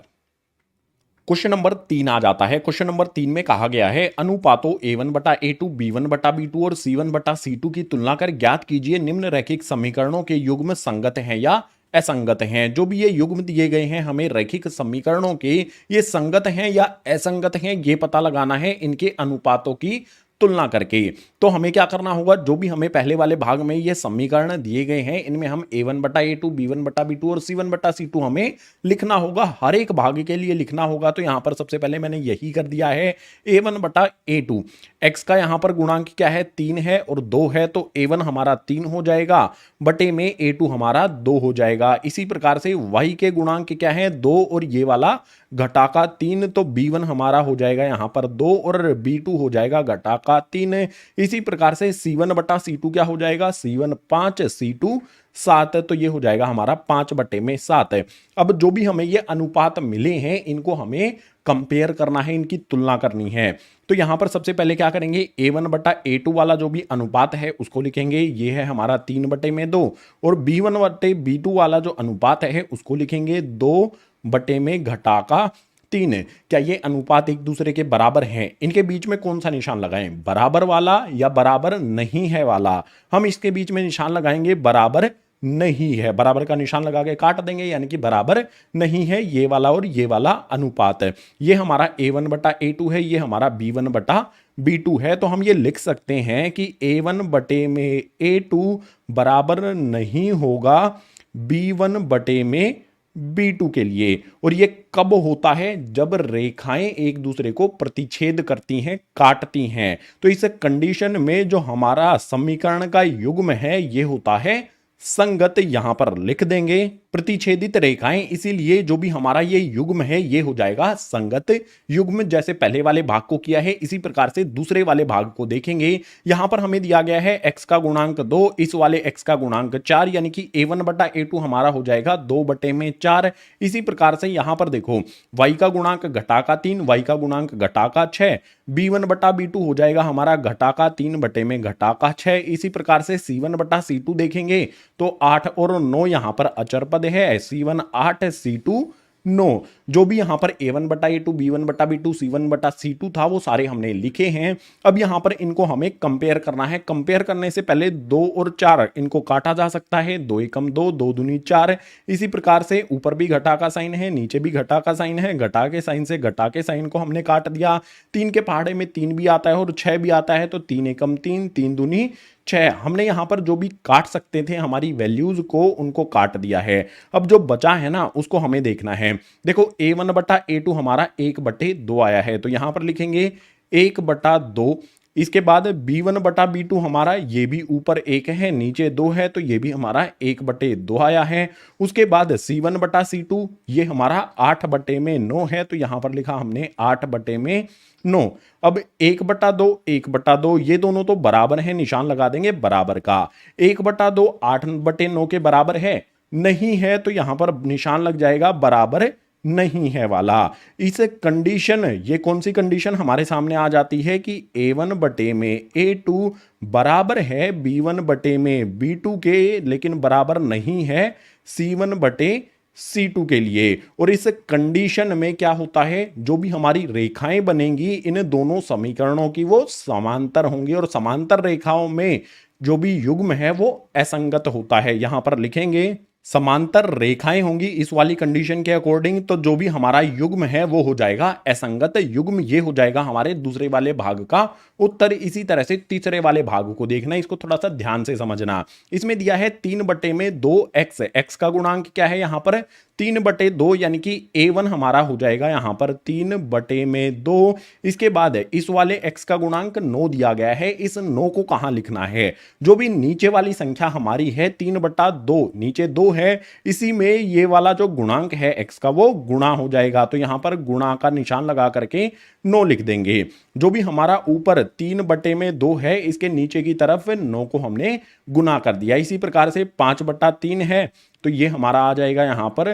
क्वेश्चन नंबर 3 आ जाता है। क्वेश्चन नंबर 3 में कहा गया है अनुपातों A1 बटा A2, B1 बटा B2 और C1 बटा C2 की तुलना कर ज्ञात कीजिए निम्न रैखिक समीकरणों के युग्म संगत हैं या असंगत हैं। जो भी ये युग्म दिए गए हैं हमें रैखिक समीकरणों के, ये संगत हैं या असंगत हैं, ये पता लगाना है इनके अनुपातों की तुलना करके। तो हमें क्या करना होगा? जो भी हमें पहले वाले भाग में ये समीकरण दिए गए हैं, इनमें हम A1 बटा A2, B1 बटा B2 और C1 बटा C2 हमें लिखना होगा। हर एक भाग के लिए लिखना होगा। तो यहां पर सबसे पहले मैंने यही कर दिया है। A1 बटा A2, x का यहां पर गुणांक क्या है? 3 है और 2 है, तो A1 हमारा 3 हो जाएगा, बटे में A2 हमारा 2 हो जाएगा। इसी प्रकार से y के गुणांक क्या है? 2 और ये वाला घटाका 3, तो B1 हमारा हो जाएगा यहां पर 2 और B2 हो जाएगा घटाका 3। इसी प्रकार से C1 बटा C2 क्या हो जाएगा? C1 5, C2 7, तो ये हो जाएगा हमारा 5 बटे में 7। अब जो भी हमें ये अनुपात मिले हैं, इनको हमें कंपेयर करना है, इनकी तुलना करनी है। तो यहां पर सबसे पहले क्या करेंगे? A1 बटा A2 वाला जो भी अनुपात है उसको लिखेंगे, ये है हमारा 3 बटे में 2, और B1 बटे B2 वाला जो अनुपात है उसको लिखेंगे 2 बटे में घटाका 3। क्या ये अनुपात एक दूसरे के बराबर हैं? इनके बीच में कौन सा निशान लगाएं? बराबर वाला या बराबर नहीं है वाला? हम इसके बीच में निशान लगाएंगे बराबर नहीं है। बराबर का निशान लगा के काट देंगे, यानी कि बराबर नहीं है ये वाला और ये वाला अनुपात। ये हमारा A1 बटा A2 है, ये हमारा B1 बटा B2 है। तो हम ये लिख सकते हैं कि A1 बटे में A2 बराबर नहीं होगा B1 बटे में B2 के लिए। और ये कब होता है? जब रेखाएं एक दूसरे को प्रतिच्छेद करती हैं, काटती हैं। तो इस कंडीशन में जो हमारा समीकरण का युग्म है ये होता है संगत। यहां पर लिख देंगे प्रतिच्छेदित रेखाएं, इसीलिए जो भी हमारा ये युग्म है ये हो जाएगा संगत युग्म। जैसे पहले वाले भाग को किया है, इसी प्रकार से दूसरे वाले भाग को देखेंगे। यहां पर हमें दिया गया है x का गुणांक 2, इस वाले x का गुणांक 4, यानी कि A1 बटा A2 हमारा हो जाएगा 2 बटे में 4। इसी प्रकार से यहां पर देखो y का गुणांक घटाका 3, y का गुणांक घटाका 6, B1 बटा B2 हो जाएगा हमारा घटाका 3 बटे में घटाका 6। इसी प्रकार से C1 बटा C2 देखेंगे तो 8 और 9 यहां पर अचर पद है। C1 8, C2 9। जो भी यहां पर A1 बटा A2, B1 बटा B2, C1 बटा C2 था वो सारे हमने लिखे हैं। अब यहां पर इनको हमें कंपेयर करना है। कंपेयर करने से पहले 2 और 4 इनको काटा जा सकता है। 2 एकम 2, 2 दूनी 4। इसी प्रकार से ऊपर भी घटा का साइन है, नीचे भी घटा का साइन है। घटा के साइन से घटा के साइन को हमने काट दिया। 3 के पहाड़े में 3 भी आता है और 6 भी आता है, तो 3 एकम 3, 3 दूनी 6। हमने यहां पर जो भी काट सकते थे हमारी वैल्यूज को, उनको काट दिया है। अब जो बचा है ना उसको हमें देखना है। देखो A1 बटा A2 हमारा 1 बटे 2 आया है, तो यहां पर लिखेंगे 1 बटा 2। इसके बाद B1 बटा B2 हमारा ये भी ऊपर 1 है, नीचे 2 है, तो ये भी हमारा 1 बटे 2 आया है। उसके बाद C1 बटा C2 ये हमारा 8 बटे में 9 है, तो यहां पर लिखा हमने 8 बटे में 9। अब 1 बटा 2, 1 बटा 2 ये दोनों तो बराबर हैं, निशान लगा देंगे बराबर का। 1 बटा 2 8 बटे 9 के बराबर है? नहीं है, तो यहां पर निशान लग जाएगा बराबर नहीं है वाला। इस कंडीशन, ये कौन सी कंडीशन हमारे सामने आ जाती है कि A1 बटे में A2 बराबर है B1 बटे में B2 के, लेकिन बराबर नहीं है C1 बटे C2 के लिए। और इस कंडीशन में क्या होता है? जो भी हमारी रेखाएं बनेंगी इन दोनों समीकरणों की वो समांतर होंगी, और समांतर रेखाओं में जो भी युग्म है वो असंगत होता है। यहां पर लिखेंगे समांतर रेखाएं होंगी इस वाली कंडीशन के अकॉर्डिंग, तो जो भी हमारा युग्म है वो हो जाएगा असंगत युग्म। ये हो जाएगा हमारे दूसरे वाले भाग का उत्तर। इसी तरह से तीसरे वाले भाग को देखना, इसको थोड़ा सा ध्यान से समझना। इसमें दिया है 3/2 एक्स का गुणांक क्या है यहाँ पर 3/2, यानी कि a1 हमारा हो जाएगा यहाँ पर 3/2। इसके बाद इस वाले x का गुणांक 9 दिया गया है। इस 9 को कहां लिखना है, जो भी नीचे वाली संख्या हमारी है 3/2, नीचे 2 है, इसी में ये वाला जो गुणांक है x का वो गुणा हो जाएगा। तो यहां पर गुणा का निशान लगा करके 9 लिख देंगे। जो भी हमारा ऊपर 3/2 है, इसके नीचे की तरफ 9 को हमने गुना कर दिया। इसी प्रकार से 5/3 है, तो ये हमारा आ जाएगा यहां पर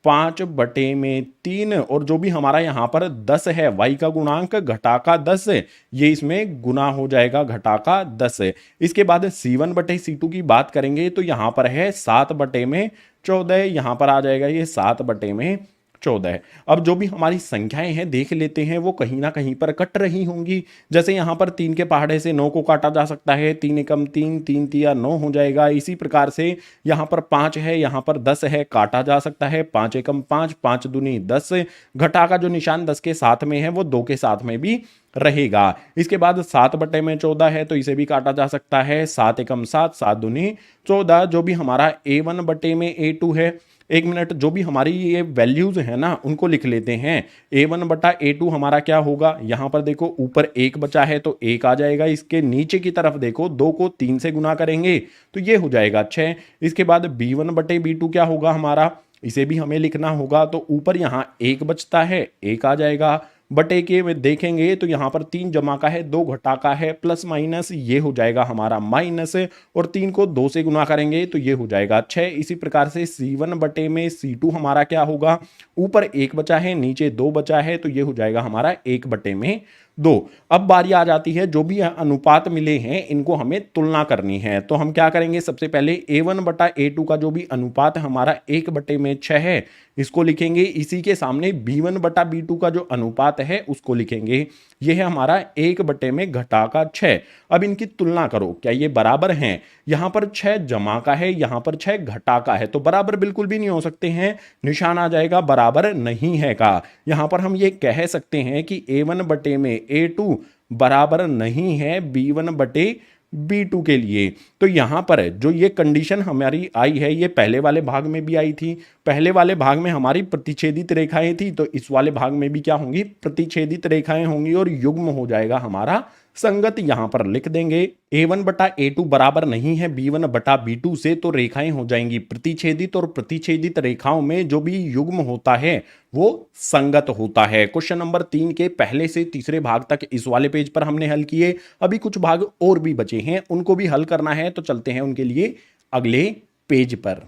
5/3। और जो भी हमारा यहां पर 10 है, y का गुणांक घटा का 10, ये इसमें गुना हो जाएगा घटा का 10। इसके बाद C1/C2 की बात करेंगे तो यहां पर है 7/14, यहां पर आ जाएगा ये 7/14। अब जो भी हमारी संख्याएं हैं देख लेते हैं, वो कहीं ना कहीं पर कट रही होंगी। जैसे यहां पर 3 के पहाड़े से 9 को काटा जा सकता है, 3 एकम 3, 3 तिया 9 हो जाएगा। इसी प्रकार से यहां पर 5 है, यहां पर 10 है, काटा जा सकता है, 5 एकम 5, 5 दूनी 10। घटा का जो निशान 10 के साथ में है वो 2 के साथ में भी रहेगा। इसके बाद 7/14 है, तो इसे भी काटा जा सकता है, 7 एकम 7, 7 दूनी 14। जो भी हमारा A1/A2 है, एक मिनट, जो भी हमारी ये वैल्यूज है ना उनको लिख लेते हैं। A1/A2 हमारा क्या होगा, यहां पर देखो ऊपर 1 बचा है तो 1 आ जाएगा। इसके नीचे की तरफ देखो 2 को 3 से गुना करेंगे तो ये हो जाएगा 6। इसके बाद B1/B2 क्या होगा हमारा, इसे भी हमें लिखना होगा। तो ऊपर यहां 1 बचता है, 1 आ जाएगा। बटे के में देखेंगे तो यहां पर 3 जमा का है, 2 घटा का है, प्लस माइनस ये हो जाएगा हमारा माइनस। और 3 को 2 से गुना करेंगे तो ये हो जाएगा 6। इसी प्रकार से C1/C2 हमारा क्या होगा, ऊपर 1 बचा है, नीचे 2 बचा है, तो ये हो जाएगा हमारा 1/2। अब बारी आ जाती है, जो भी अनुपात मिले हैं इनको हमें तुलना करनी है। तो हम क्या करेंगे, सबसे पहले A1/A2 का जो भी अनुपात हमारा 1/6 है इसको लिखेंगे। इसी के सामने B1/B2 का जो अनुपात है उसको लिखेंगे। यह है हमारा 1/6। अब इनकी तुलना करो, क्या ये बराबर हैं। यहां पर 6 जमा का है, यहां पर 6 घटा का है, तो बराबर बिल्कुल भी नहीं हो सकते हैं, निशान आ जाएगा बराबर नहीं है का। यहां पर हम ये कह सकते हैं कि A1/A2 बराबर नहीं है B1/B2 के लिए। तो यहां पर जो ये कंडीशन हमारी आई है ये पहले वाले भाग में भी आई थी। पहले वाले भाग में हमारी प्रतिच्छेदित रेखाएं थी, तो इस वाले भाग में भी क्या होंगी, प्रतिच्छेदित रेखाएं होंगी और युग्म हो जाएगा हमारा संगत। यहां पर लिख देंगे A1/A2 बराबर नहीं है B1/B2 से, तो रेखाएं हो जाएंगी प्रतिच्छेदित, और प्रतिच्छेदित रेखाओं में जो भी युग्म होता है वो संगत होता है। क्वेश्चन नंबर 3 के पहले से तीसरे भाग तक इस वाले पेज पर हमने हल किए। अभी कुछ भाग और भी बचे हैं, उनको भी हल करना है, तो चलते हैं उनके लिए अगले पेज पर।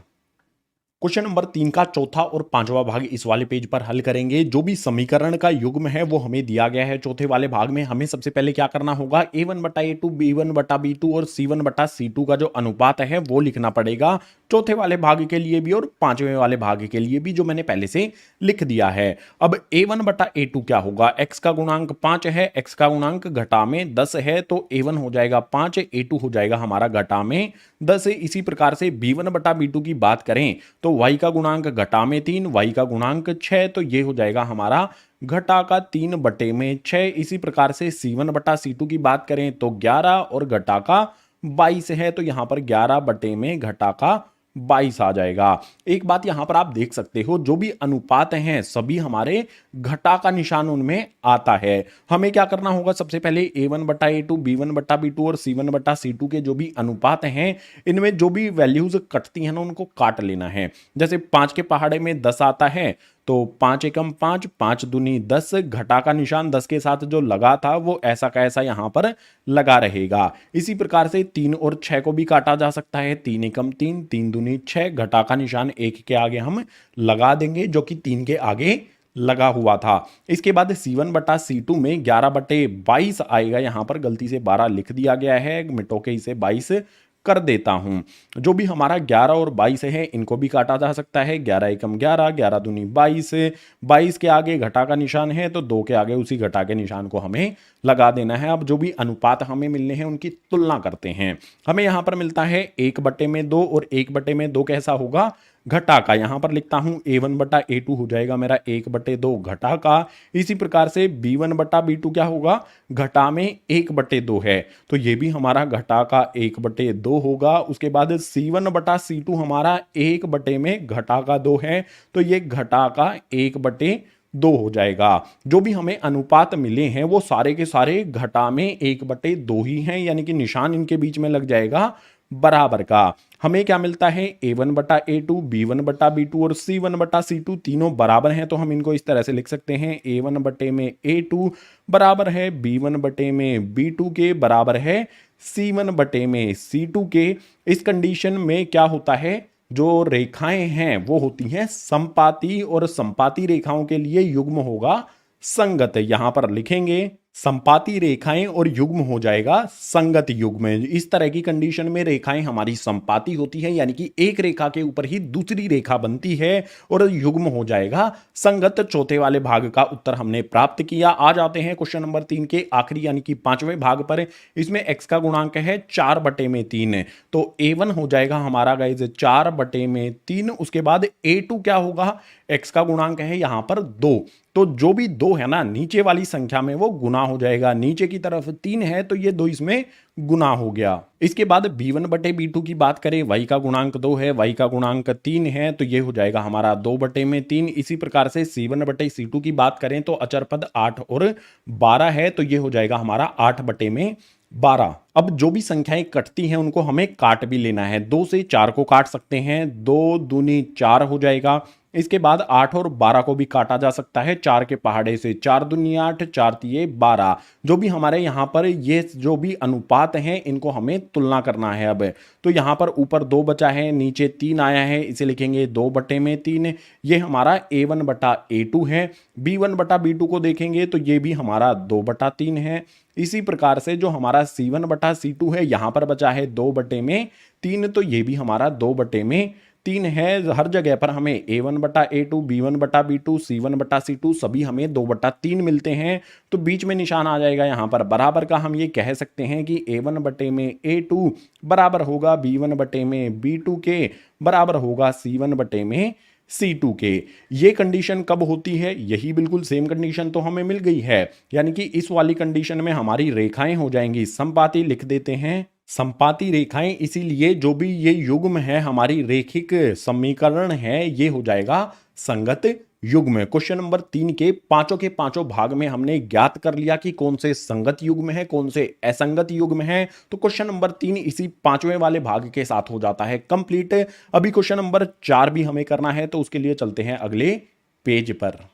क्वेश्चन नंबर 3 का चौथा और पांचवा भाग इस वाले पेज पर हल करेंगे। जो भी समीकरण का युग्म है वो हमें दिया गया है। चौथे वाले भाग में हमें सबसे पहले क्या करना होगा, A1/A2, B1/B2 और C1/C2 का जो अनुपात है वो लिखना पड़ेगा। चौथे वाले भाग के लिए भी और पांचवें वाले भाग के लिए भी, जो मैंने पहले से लिख दिया है। अब A1/A2 क्या होगा, x का गुणांक 5 है, x का गुणांक घटा में 10 है, तो A1 हो जाएगा 5, A2 हो जाएगा हमारा घटा में 10। इसी प्रकार से B1/B2 की बात करें तो y का गुणांक घटा में 3, y का गुणांक 6, तो ये हो जाएगा हमारा घटा का 3/6। इसी प्रकार से C1/C2 की बात करें तो 11 और घटा का 22 है, तो यहां पर 11 घटा का 22 आ जाएगा। एक बात यहां पर आप देख सकते हो, जो भी अनुपात हैं सभी हमारे घटा का निशान उनमें आता है। हमें क्या करना होगा, सबसे पहले A1/A2, B1/B2 और C1/C2 के जो भी अनुपात हैं इनमें जो भी वैल्यूज कटती हैं ना उनको काट लेना है। जैसे 5 के पहाड़े में 10 आता है, तो 5 एकम 5, 5 दूनी 10, घटा का निशान 10 के साथ जो लगा था वो ऐसा का ऐसा यहां पर लगा रहेगा। इसी प्रकार से 3 और 6 को भी काटा जा सकता है, 3 एकम 3, 3 दूनी 6, घटा का निशान 1 के आगे हम लगा देंगे जो कि 3 के आगे लगा हुआ था। इसके बाद C1/C2 में 11/22 आएगा, यहां पर गलती से 12 लिख दिया गया है, मिटो के इसे 22 कर देता हूं। जो भी हमारा 11 और 22 है इनको भी काटा जा सकता है, 11 एकम 11, 11 दूनी 22, 22 के आगे घटा का निशान है तो 2 के आगे उसी घटा के निशान को हमें लगा देना है। अब जो भी अनुपात हमें मिलने हैं उनकी तुलना करते हैं। हमें यहां पर मिलता है 1/2 और 1/2 कैसा होगा, घटा का, यहां पर लिखता हूं a1 बटा a2 हो जाएगा मेरा 1/2 घटा का। इसी प्रकार से b1 बटा b2 क्या होगा, घटा में 1/2 है, तो ये भी हमारा घटा का 1/2 होगा। उसके बाद c1 बटा c2 हमारा 1 में घटा का 2 है, तो ये घटा का 1/2 हो जाएगा। जो भी हमें अनुपात मिले हैं वो सारे के सारे घटा में 1/2 ही हैं, यानी कि निशान इनके बीच में लग जाएगा बराबर का। हमें क्या मिलता है, a1 बटा a2, b1 बटा b2 और c1 बटा c2 तीनों बराबर हैं, तो हम इनको इस तरह से लिख सकते हैं a1 बटे में a2 बराबर है b1 बटे में b2 के बराबर है c1 बटे में c2 के। इस कंडीशन में क्या होता है, जो रेखाएं हैं वो होती हैं समपाती, और समपाती रेखाओं के लिए युग्म होगा संगत। यहां पर लिखेंगे समपाती रेखाएं और युग्म हो जाएगा संगत युग्म। इस तरह की कंडीशन में रेखाएं हमारी समपाती होती है, यानी कि एक रेखा के ऊपर ही दूसरी रेखा बनती है, और युग्म हो जाएगा संगत। चौथे वाले भाग का उत्तर हमने प्राप्त किया। आ जाते हैं क्वेश्चन नंबर 3 के आखिरी यानी कि 5वें भाग पर। इसमें x का गुणांक है 4/3, तो a1 हो जाएगा हमारा गाइज 4/3। उसके बाद a2 क्या होगा, x का गुणांक है यहां पर 2, तो जो भी 2 है ना नीचे वाली संख्या में वो गुना हो जाएगा। नीचे की तरफ 3 है तो ये 2 इसमें गुना हो गया। इसके बाद b1 बटे b2 की बात करें, y का गुणांक 2 है, y का गुणांक 3 है, तो ये हो जाएगा हमारा 2/3। इसी प्रकार से c1 बटे c2 की बात करें तो अचर पद 8 और 12 है, तो ये हो जाएगा हमारा 8/12। अब जो भी संख्याएं कटती हैं उनको हमें काट भी लेना है। 2 से 4 को काट सकते हैं, 2 दूनी 4 हो जाएगा। इसके बाद 8 और 12 को भी काटा जा सकता है, 4 के पहाड़े से 4 दूनी 8, 4 तिये 12। जो भी हमारे यहाँ पर ये जो भी अनुपात हैं इनको हमें तुलना करना है। अब तो यहाँ पर ऊपर 2 बचा है, नीचे 3 आया है, इसे लिखेंगे 2/3। ये हमारा a1 बटा a2 है। b1 बटा b2 को देखेंगे तो ये भी हमारा 2/3 है। इसी प्रकार से जो हमारा c1 बटा c2 है यहाँ पर बचा है 2/3, तो ये भी हमारा 2/3 है। हर जगह पर हमें a1 बटा a2, b1 बटा b2, c1 बटा c2 सभी हमें 2/3 मिलते हैं, तो बीच में निशान आ जाएगा यहाँ पर बराबर का। हम ये कह सकते हैं कि a1 बटे में a2 बराबर होगा b1 बटे में b2 के बराबर होगा c1 बटे में C2 के। ये कंडीशन कब होती है, यही बिल्कुल सेम कंडीशन तो हमें मिल गई है, यानी कि इस वाली कंडीशन में हमारी रेखाएं हो जाएंगी समपाती। लिख देते हैं समपाती रेखाएं, इसीलिए जो भी ये युग्म है हमारी रेखिक समीकरण है ये हो जाएगा संगत युग्म। क्वेश्चन नंबर 3 के पांचों भाग में हमने ज्ञात कर लिया कि कौन से संगत युग्म है कौन से असंगत युग्म है, तो क्वेश्चन नंबर 3 इसी 5वें वाले भाग के साथ हो जाता है कंप्लीट। अभी क्वेश्चन नंबर 4 भी हमें करना है, तो उसके लिए चलते हैं अगले पेज पर।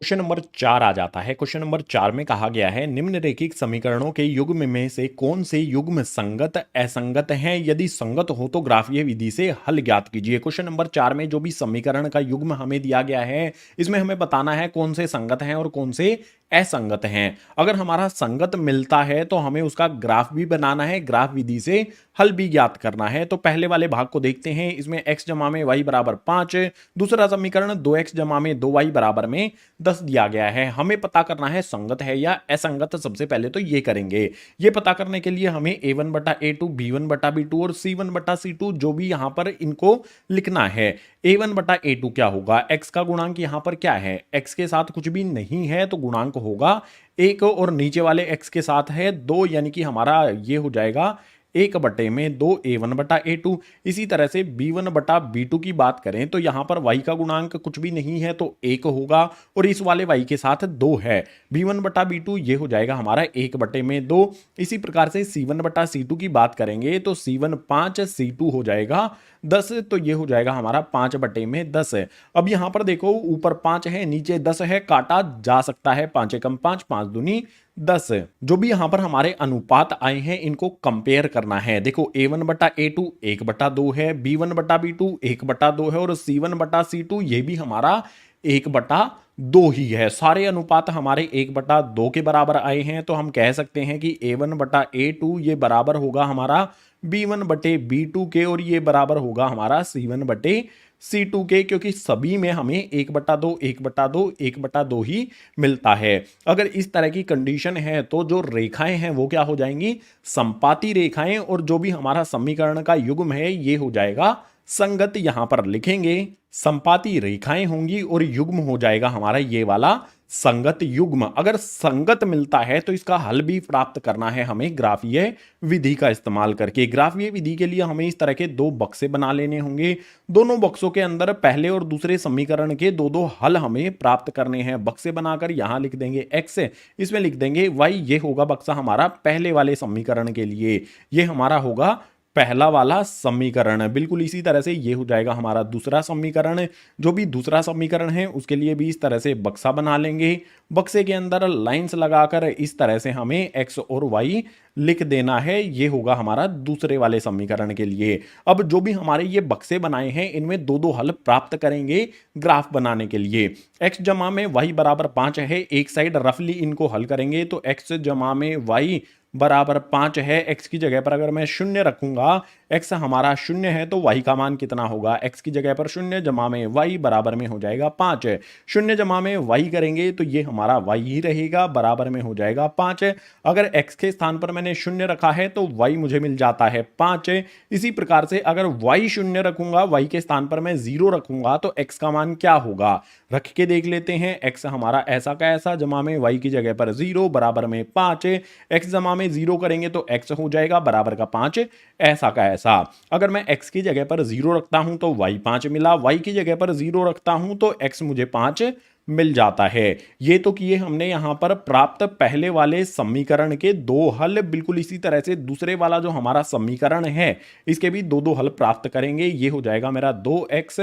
क्वेश्चन नंबर 4 आ जाता है। क्वेश्चन नंबर 4 में कहा गया है निम्नरेखिक समीकरणों के युग्म में से कौन से युग्म संगत असंगत हैं, यदि संगत हो तो ग्राफीय विधि से हल ज्ञात कीजिए। क्वेश्चन नंबर 4 में जो भी समीकरण का युग्म हमें दिया गया है इसमें हमें बताना है कौन से संगत हैं और कौन से असंगत हैं। अगर हमारा संगत मिलता है तो हमें उसका ग्राफ भी बनाना है, ग्राफ विधि से हल भी ज्ञात करना है। तो पहले वाले भाग को देखते हैं। इसमें x जमा में y बराबर 5, दूसरा समीकरण 2x जमा में 2y बराबर में 10 दिया गया है। हमें पता करना है संगत है या असंगत। सबसे पहले तो ये करेंगे। ये पता करने के लिए हमें a1 बटा a2, b1 बटा b2 और c1 बटा c2 जो भी यहां पर इनको लिखना है। a1 बटा a2 क्या होगा, x का गुणांक यहां पर क्या है, x के साथ कुछ भी नहीं है तो गुणांक होगा 1, और नीचे वाले x के साथ है 2, यानी कि हमारा ये हो जाएगा 1/2 a1 बटा a2। इसी तरह से b1 बटा b2 की बात करें तो यहां पर y का गुणांक कुछ भी नहीं है तो 1 होगा, और इस वाले y के साथ 2 है। b1 बटा b2 ये हो जाएगा हमारा 1/2। इसी प्रकार से c1 बटा c2 की बात करेंगे तो c1 5, c2 हो जाएगा 10, तो ये हो जाएगा हमारा 5/10 है। अब यहां पर देखो ऊपर 5 है नीचे 10 है, काटा जा सकता है, 5 एकम 5, 5 दूनी 10। जो भी यहां पर हमारे अनुपात आए हैं इनको कंपेयर करना है। देखो a1 बटा a2 1/2 है, b1 बटा b2 1/2 है, और c1 बटा c2 ये भी हमारा 1/2 ही है। सारे अनुपात हमारे 1/2 के बराबर आए हैं, तो हम कह सकते हैं कि a1 बटा a2 ये बराबर होगा हमारा b1 बटे b2 के, और ये बराबर होगा हमारा c1 बटे c2 के, क्योंकि सभी में हमें 1/2 1/2 1/2 ही मिलता है। अगर इस तरह की कंडीशन है तो जो रेखाएं हैं वो क्या हो जाएंगी, समपाती रेखाएं, और जो भी हमारा समीकरण का युग्म है ये हो जाएगा संगत यहां पर लिखेंगे, संपाती रेखाएं होंगी और युग्म हो जाएगा हमारा ये वाला संगत युग्म। अगर संगत मिलता है तो इसका हल भी प्राप्त करना है हमें ग्राफीय विधि का इस्तेमाल करके। ग्राफीय विधि के लिए हमें इस तरह के दो बक्से बना लेने होंगे। दोनों बक्सों के अंदर पहले और दूसरे समीकरण के दो दो हल हमें प्राप्त करने हैं। बक्से बनाकर यहां लिख देंगे x, इसमें लिख देंगे y। ये होगा बक्सा हमारा पहले वाले समीकरण के लिए, ये हमारा होगा पहला वाला समीकरण। बिल्कुल इसी तरह से ये हो जाएगा हमारा दूसरा समीकरण। जो भी दूसरा समीकरण है उसके लिए भी इस तरह से बक्सा बना लेंगे। बक्से के अंदर लाइंस लगाकर इस तरह से हमें x और y लिख देना है। ये होगा हमारा दूसरे वाले समीकरण के लिए। अब जो भी हमारे ये बक्से बनाए हैं इनमें दो दो हल प्राप्त करेंगे ग्राफ बनाने के लिए। x जमा में y बराबर 5 है, एक साइड रफली इनको हल करेंगे तो x जमा में y बराबर 5 है। x की जगह पर अगर मैं शून्य रखूंगा, x हमारा शून्य है तो y का मान कितना होगा, x की जगह पर शून्य जमा में y बराबर में हो जाएगा 5। शून्य जमा में y करेंगे तो ये हमारा y ही रहेगा, बराबर में हो जाएगा 5। अगर x के स्थान पर मैंने शून्य रखा है तो y मुझे मिल जाता है 5। इसी प्रकार से अगर y शून्य रखूंगा, y के स्थान पर मैं 0 रखूंगा तो x का मान क्या होगा, रख के देख लेते हैं। x हमारा ऐसा का ऐसा जमा में y की जगह पर 0 बराबर में 5। x जमा में 0 करेंगे तो x हो जाएगा बराबर का 5, ऐसा का ऐसा। अगर मैं x की जगह पर 0 रखता हूं तो y 5 मिला, y की जगह पर 0 रखता हूं तो x मुझे 5 मिल जाता है। ये तो किए हमने यहां पर प्राप्त पहले वाले समीकरण के दो हल। बिल्कुल इसी तरह से दूसरे वाला जो हमारा समीकरण है इसके भी दो दो हल प्राप्त करेंगे। ये हो जाएगा मेरा 2x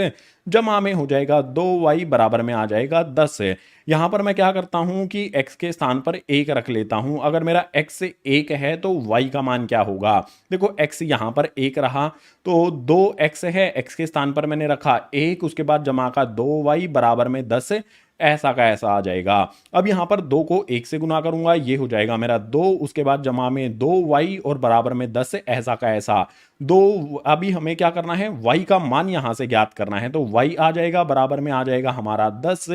जमा में हो जाएगा 2y बराबर में आ जाएगा 10। यहां पर मैं क्या करता हूं कि x के स्थान पर 1 रख लेता हूं। अगर मेरा x 1 है तो y का मान क्या होगा, देखो x यहां पर 1 रहा तो 2x है, x के स्थान पर मैंने रखा 1, उसके बाद जमा का 2y बराबर में 10, ऐसा का ऐसा आ जाएगा। अब यहां पर 2 को 1 से गुना करूंगा, ये हो जाएगा मेरा 2, उसके बाद जमा में 2y और बराबर में 10, ऐसा का ऐसा 2। अभी हमें क्या करना है, y का मान यहां से ज्ञात करना है तो y आ जाएगा बराबर में आ जाएगा हमारा 10।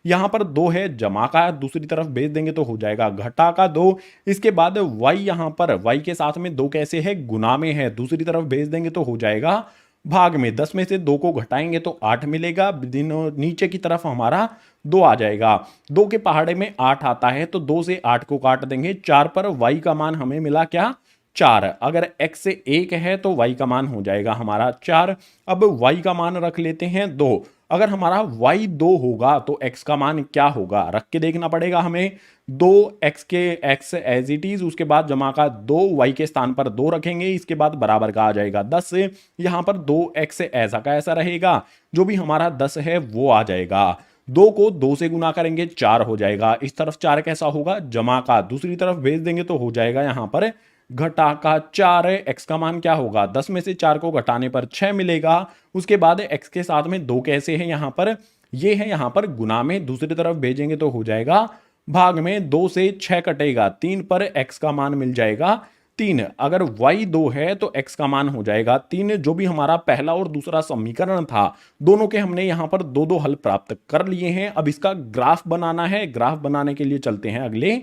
यहां पर 2 है, जमा का दूसरी तरफ भेज देंगे तो हो जाएगा घटा का 2। इसके बाद y यहां पर y के साथ में 2 कैसे है, गुना में है, दूसरी तरफ भेज देंगे तो हो जाएगा भाग में। 10 में से 2 को घटाएंगे तो 8 मिलेगा, नीचे की तरफ हमारा 2 आ जाएगा। 2 के पहाड़े में 8 आता है तो 2 से 8 को काट देंगे, 4 पर y का मान हमें मिला क्या, 4। अगर x से 1 है तो y का मान हो जाएगा हमारा 4। अब y का मान रख लेते हैं 2। अगर हमारा y 2 होगा तो x का मान क्या होगा, रख के देखना पड़ेगा हमें। 2x के x एज इट इज, उसके बाद जमा का 2, y के स्थान पर 2 रखेंगे, इसके बाद बराबर का आ जाएगा 10। यहां पर 2x ऐसा का ऐसा रहेगा, जो भी हमारा 10 है वो आ जाएगा। 2 को 2 से गुना करेंगे 4 हो जाएगा, इस तरफ 4 कैसा होगा, जमा का दूसरी तरफ भेज देंगे तो हो जाएगा यहां पर घटा का 4। x का मान क्या होगा, 10 में से 4 को घटाने पर 6 मिलेगा। उसके बाद x के साथ में 2 कैसे है, यहां पर ये है, यहां पर गुना में दूसरी तरफ भेजेंगे तो हो जाएगा भाग में। 2 से 6 कटेगा, 3 पर x का मान मिल जाएगा 3। अगर y 2 है तो x का मान हो जाएगा 3। जो भी हमारा पहला और दूसरा समीकरण था दोनों के हमने यहां पर दो दो हल प्राप्त कर लिए हैं। अब इसका ग्राफ बनाना है। ग्राफ बनाने के लिए चलते हैं अगले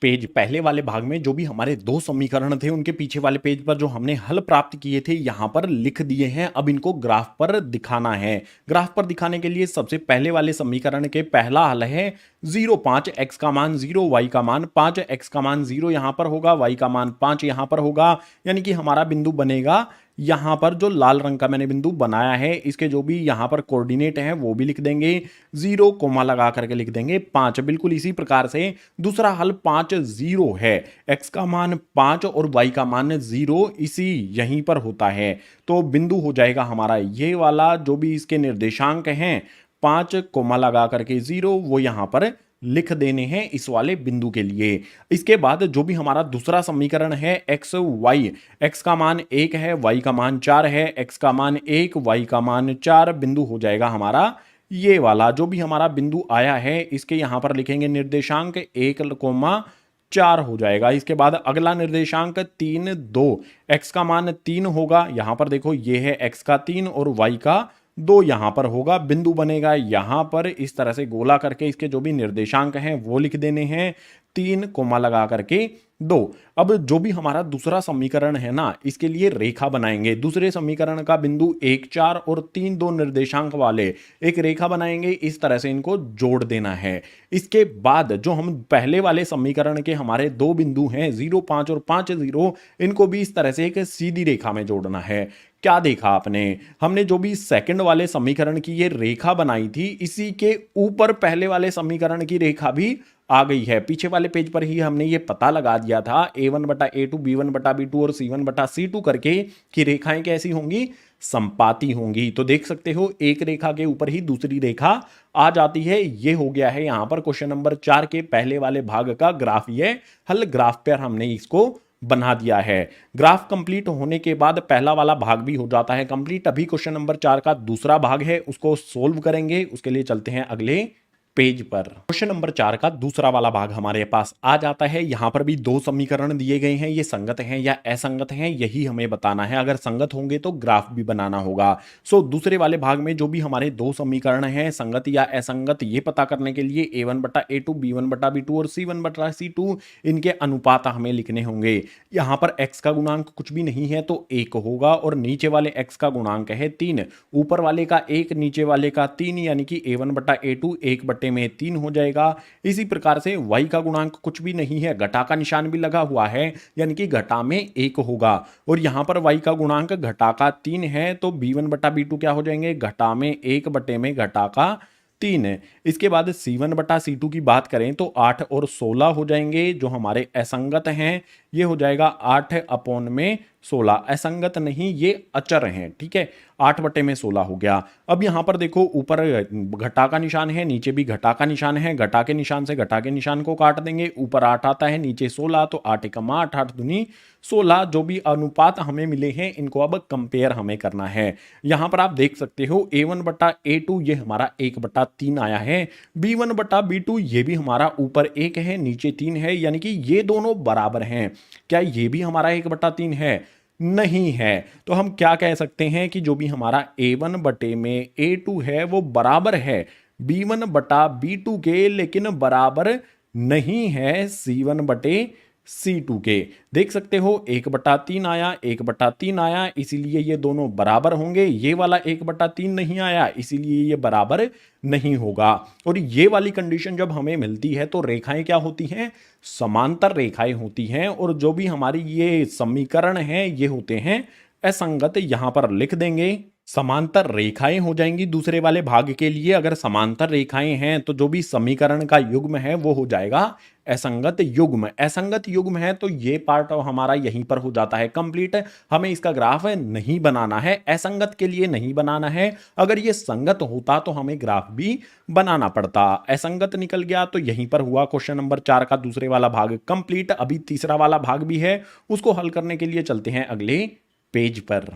पेज। पहले वाले भाग में जो भी हमारे दो समीकरण थे उनके पीछे वाले पेज पर जो हमने हल प्राप्त किए थे यहां पर लिख दिए हैं। अब इनको ग्राफ पर दिखाना है। ग्राफ पर दिखाने के लिए सबसे पहले वाले समीकरण के पहला हल है 0, 5, x का मान 0, y का मान 5। x का मान 0 यहां पर होगा, y का मान 5 यहां पर होगा, यानी कि हमारा बिंदु बनेगा यहां पर जो लाल रंग का मैंने बिंदु बनाया है। इसके जो भी यहां पर कोऑर्डिनेट हैं वो भी लिख देंगे, 0 कोमा लगा करके लिख देंगे 5। बिल्कुल इसी प्रकार से दूसरा हल 5, 0 है, x का मान 5 और y का मान 0 इसी यहीं पर होता है। तो बिंदु हो जाएगा हमारा ये वाला, जो भी इसके निर्देशांक हैं 5 कोमा लगा करके 0 वो यहां पर लिख देने हैं इस वाले बिंदु के लिए। इसके बाद जो भी हमारा दूसरा समीकरण है x y, x का मान 1 है, y का मान 4 है, x का मान 1, y का मान 4, बिंदु हो जाएगा हमारा ये वाला। जो भी हमारा बिंदु आया है इसके यहां पर लिखेंगे निर्देशांक 1,4 हो जाएगा। इसके बाद अगला निर्देशांक 3, 2, x का मान 3 होगा, यहां पर देखो ये है x का 3 और y का 2 यहाँ पर होगा, बिंदु बनेगा यहाँ पर, इस तरह से गोला करके इसके जो भी निर्देशांक हैं वो लिख देने हैं, 3 कोमा लगा करके 2। अब जो भी हमारा दूसरा समीकरण है ना, इसके लिए रेखा बनाएंगे। दूसरे समीकरण का बिंदु 1 4 और 3 2 निर्देशांक वाले एक रेखा बनाएंगे, इस तरह से इनको जोड़ देना है। इसके बाद जो हम पहले वाले समीकरण के हमारे दो बिंदु हैं 0 5 और 5 0, इनको भी इस तरह से एक सीधी रेखा में जोड़ना है। क्या देखा आपने, हमने जो भी सेकंड वाले समीकरण की ये रेखा बनाई थी, इसी के ऊपर पहले वाले समीकरण की रेखा भी आ गई है। पीछे वाले पेज पर ही हमने ये पता लगा दिया था a1 बटा a2, b1 बटा b2 और c1 बटा c2 करके कि रेखाएं कैसी होंगी, संपाती होंगी। तो देख सकते हो एक रेखा के ऊपर ही दूसरी रेखा आ जाती है। ये हो गया है यहां पर क्वेश्चन नंबर 4 के पहले वाले भाग का ग्राफ। ये हल ग्राफ पर हमने इसको बना दिया है। ग्राफ कंप्लीट होने के बाद पहला वाला भाग भी हो जाता है कंप्लीट। अभी क्वेश्चन नंबर 4 का दूसरा भाग है, उसको सोल्व करेंगे। उसके लिए चलते हैं अगले पेज पर। क्वेश्चन नंबर 4 का दूसरा वाला भाग हमारे पास आ जाता है। यहां पर भी दो समीकरण दिए गए हैं, ये संगत हैं या असंगत हैं, यही हमें बताना है। अगर संगत होंगे तो ग्राफ भी बनाना होगा। दूसरे वाले भाग में जो भी हमारे दो समीकरण हैं, संगत या असंगत, ये पता करने के लिए a1 बटा a2, b1 बटा b2 और c1 बटा c2 इनके अनुपात हमें लिखने होंगे। यहां पर x का गुणांक कुछ भी नहीं है तो 1 होगा, और नीचे वाले x का गुणांक है 3, ऊपर वाले का 1 नीचे वाले का 3, यानी कि a1 बटा a2 1 बटे में 3 हो जाएगा। इसी प्रकार से y का गुणांक कुछ भी नहीं है, घटा का निशान भी लगा हुआ है, यानी कि घटा में 1 होगा। और यहां पर y का गुणांक घटा का 3 है, तो b1 बटा b2 क्या हो जाएंगे, घटा में 1 बटे में घटा का 3 है। इसके बाद c1 बटा c2 की बात करें तो 8 और 16 हो जाएंगे। जो हमारे असंगत हैं ये हो जाएगा 8 अपॉन में 16, असंगत नहीं, ये अचर हैं, ठीक है। 8 बटे में 16 हो गया। अब यहां पर देखो ऊपर घटा का निशान है, नीचे भी घटा का निशान है। घटा के निशान से घटा के निशान को काट देंगे, ऊपर 8 आता है नीचे 16, तो 8 एकम 8, 8 दूनी 16। जो भी अनुपात हमें मिले हैं इनको अब कंपेयर हमें करना है। यहां पर आप देख सकते हो a1 बटा a2 ये हमारा 1 बटा 3 आया है, b1 बटा b2 ये भी हमारा ऊपर 1 है नीचे 3 है, यानी कि ये दोनों बराबर हैं। क्या ये भी हमारा 1 बटा 3 है? नहीं है। तो हम क्या कह सकते हैं कि जो भी हमारा a1 बटे में a2 है वो बराबर है b1 बटा b2 के, लेकिन बराबर नहीं है c1 बटे c2 के। देख सकते हो 1 बटा 3 आया, 1 बटा 3 आया, इसीलिए ये दोनों बराबर होंगे। ये वाला 1 बटा 3 नहीं आया, इसीलिए ये बराबर नहीं होगा। और ये वाली कंडीशन जब हमें मिलती है तो रेखाएं क्या होती हैं, समांतर रेखाएं होती हैं। और जो भी हमारी ये समीकरण हैं ये होते हैं असंगत। यहां पर लिख देंगे समांतर रेखाएं हो जाएंगी दूसरे वाले भाग के लिए। अगर समांतर रेखाएं हैं तो जो भी समीकरण का युग्म है वो हो जाएगा असंगत युग्म। असंगत युग्म है तो ये पार्ट हमारा यहीं पर हो जाता है कंप्लीट। हमें इसका ग्राफ नहीं बनाना है, असंगत के लिए नहीं बनाना है। अगर ये संगत होता तो हमें ग्राफ भी बनाना पड़ता। असंगत निकल गया तो यहीं पर हुआ क्वेश्चन नंबर 4 का दूसरे वाला भाग कंप्लीट। अभी तीसरा वाला भाग भी है, उसको हल करने के लिए चलते हैं अगले पेज पर।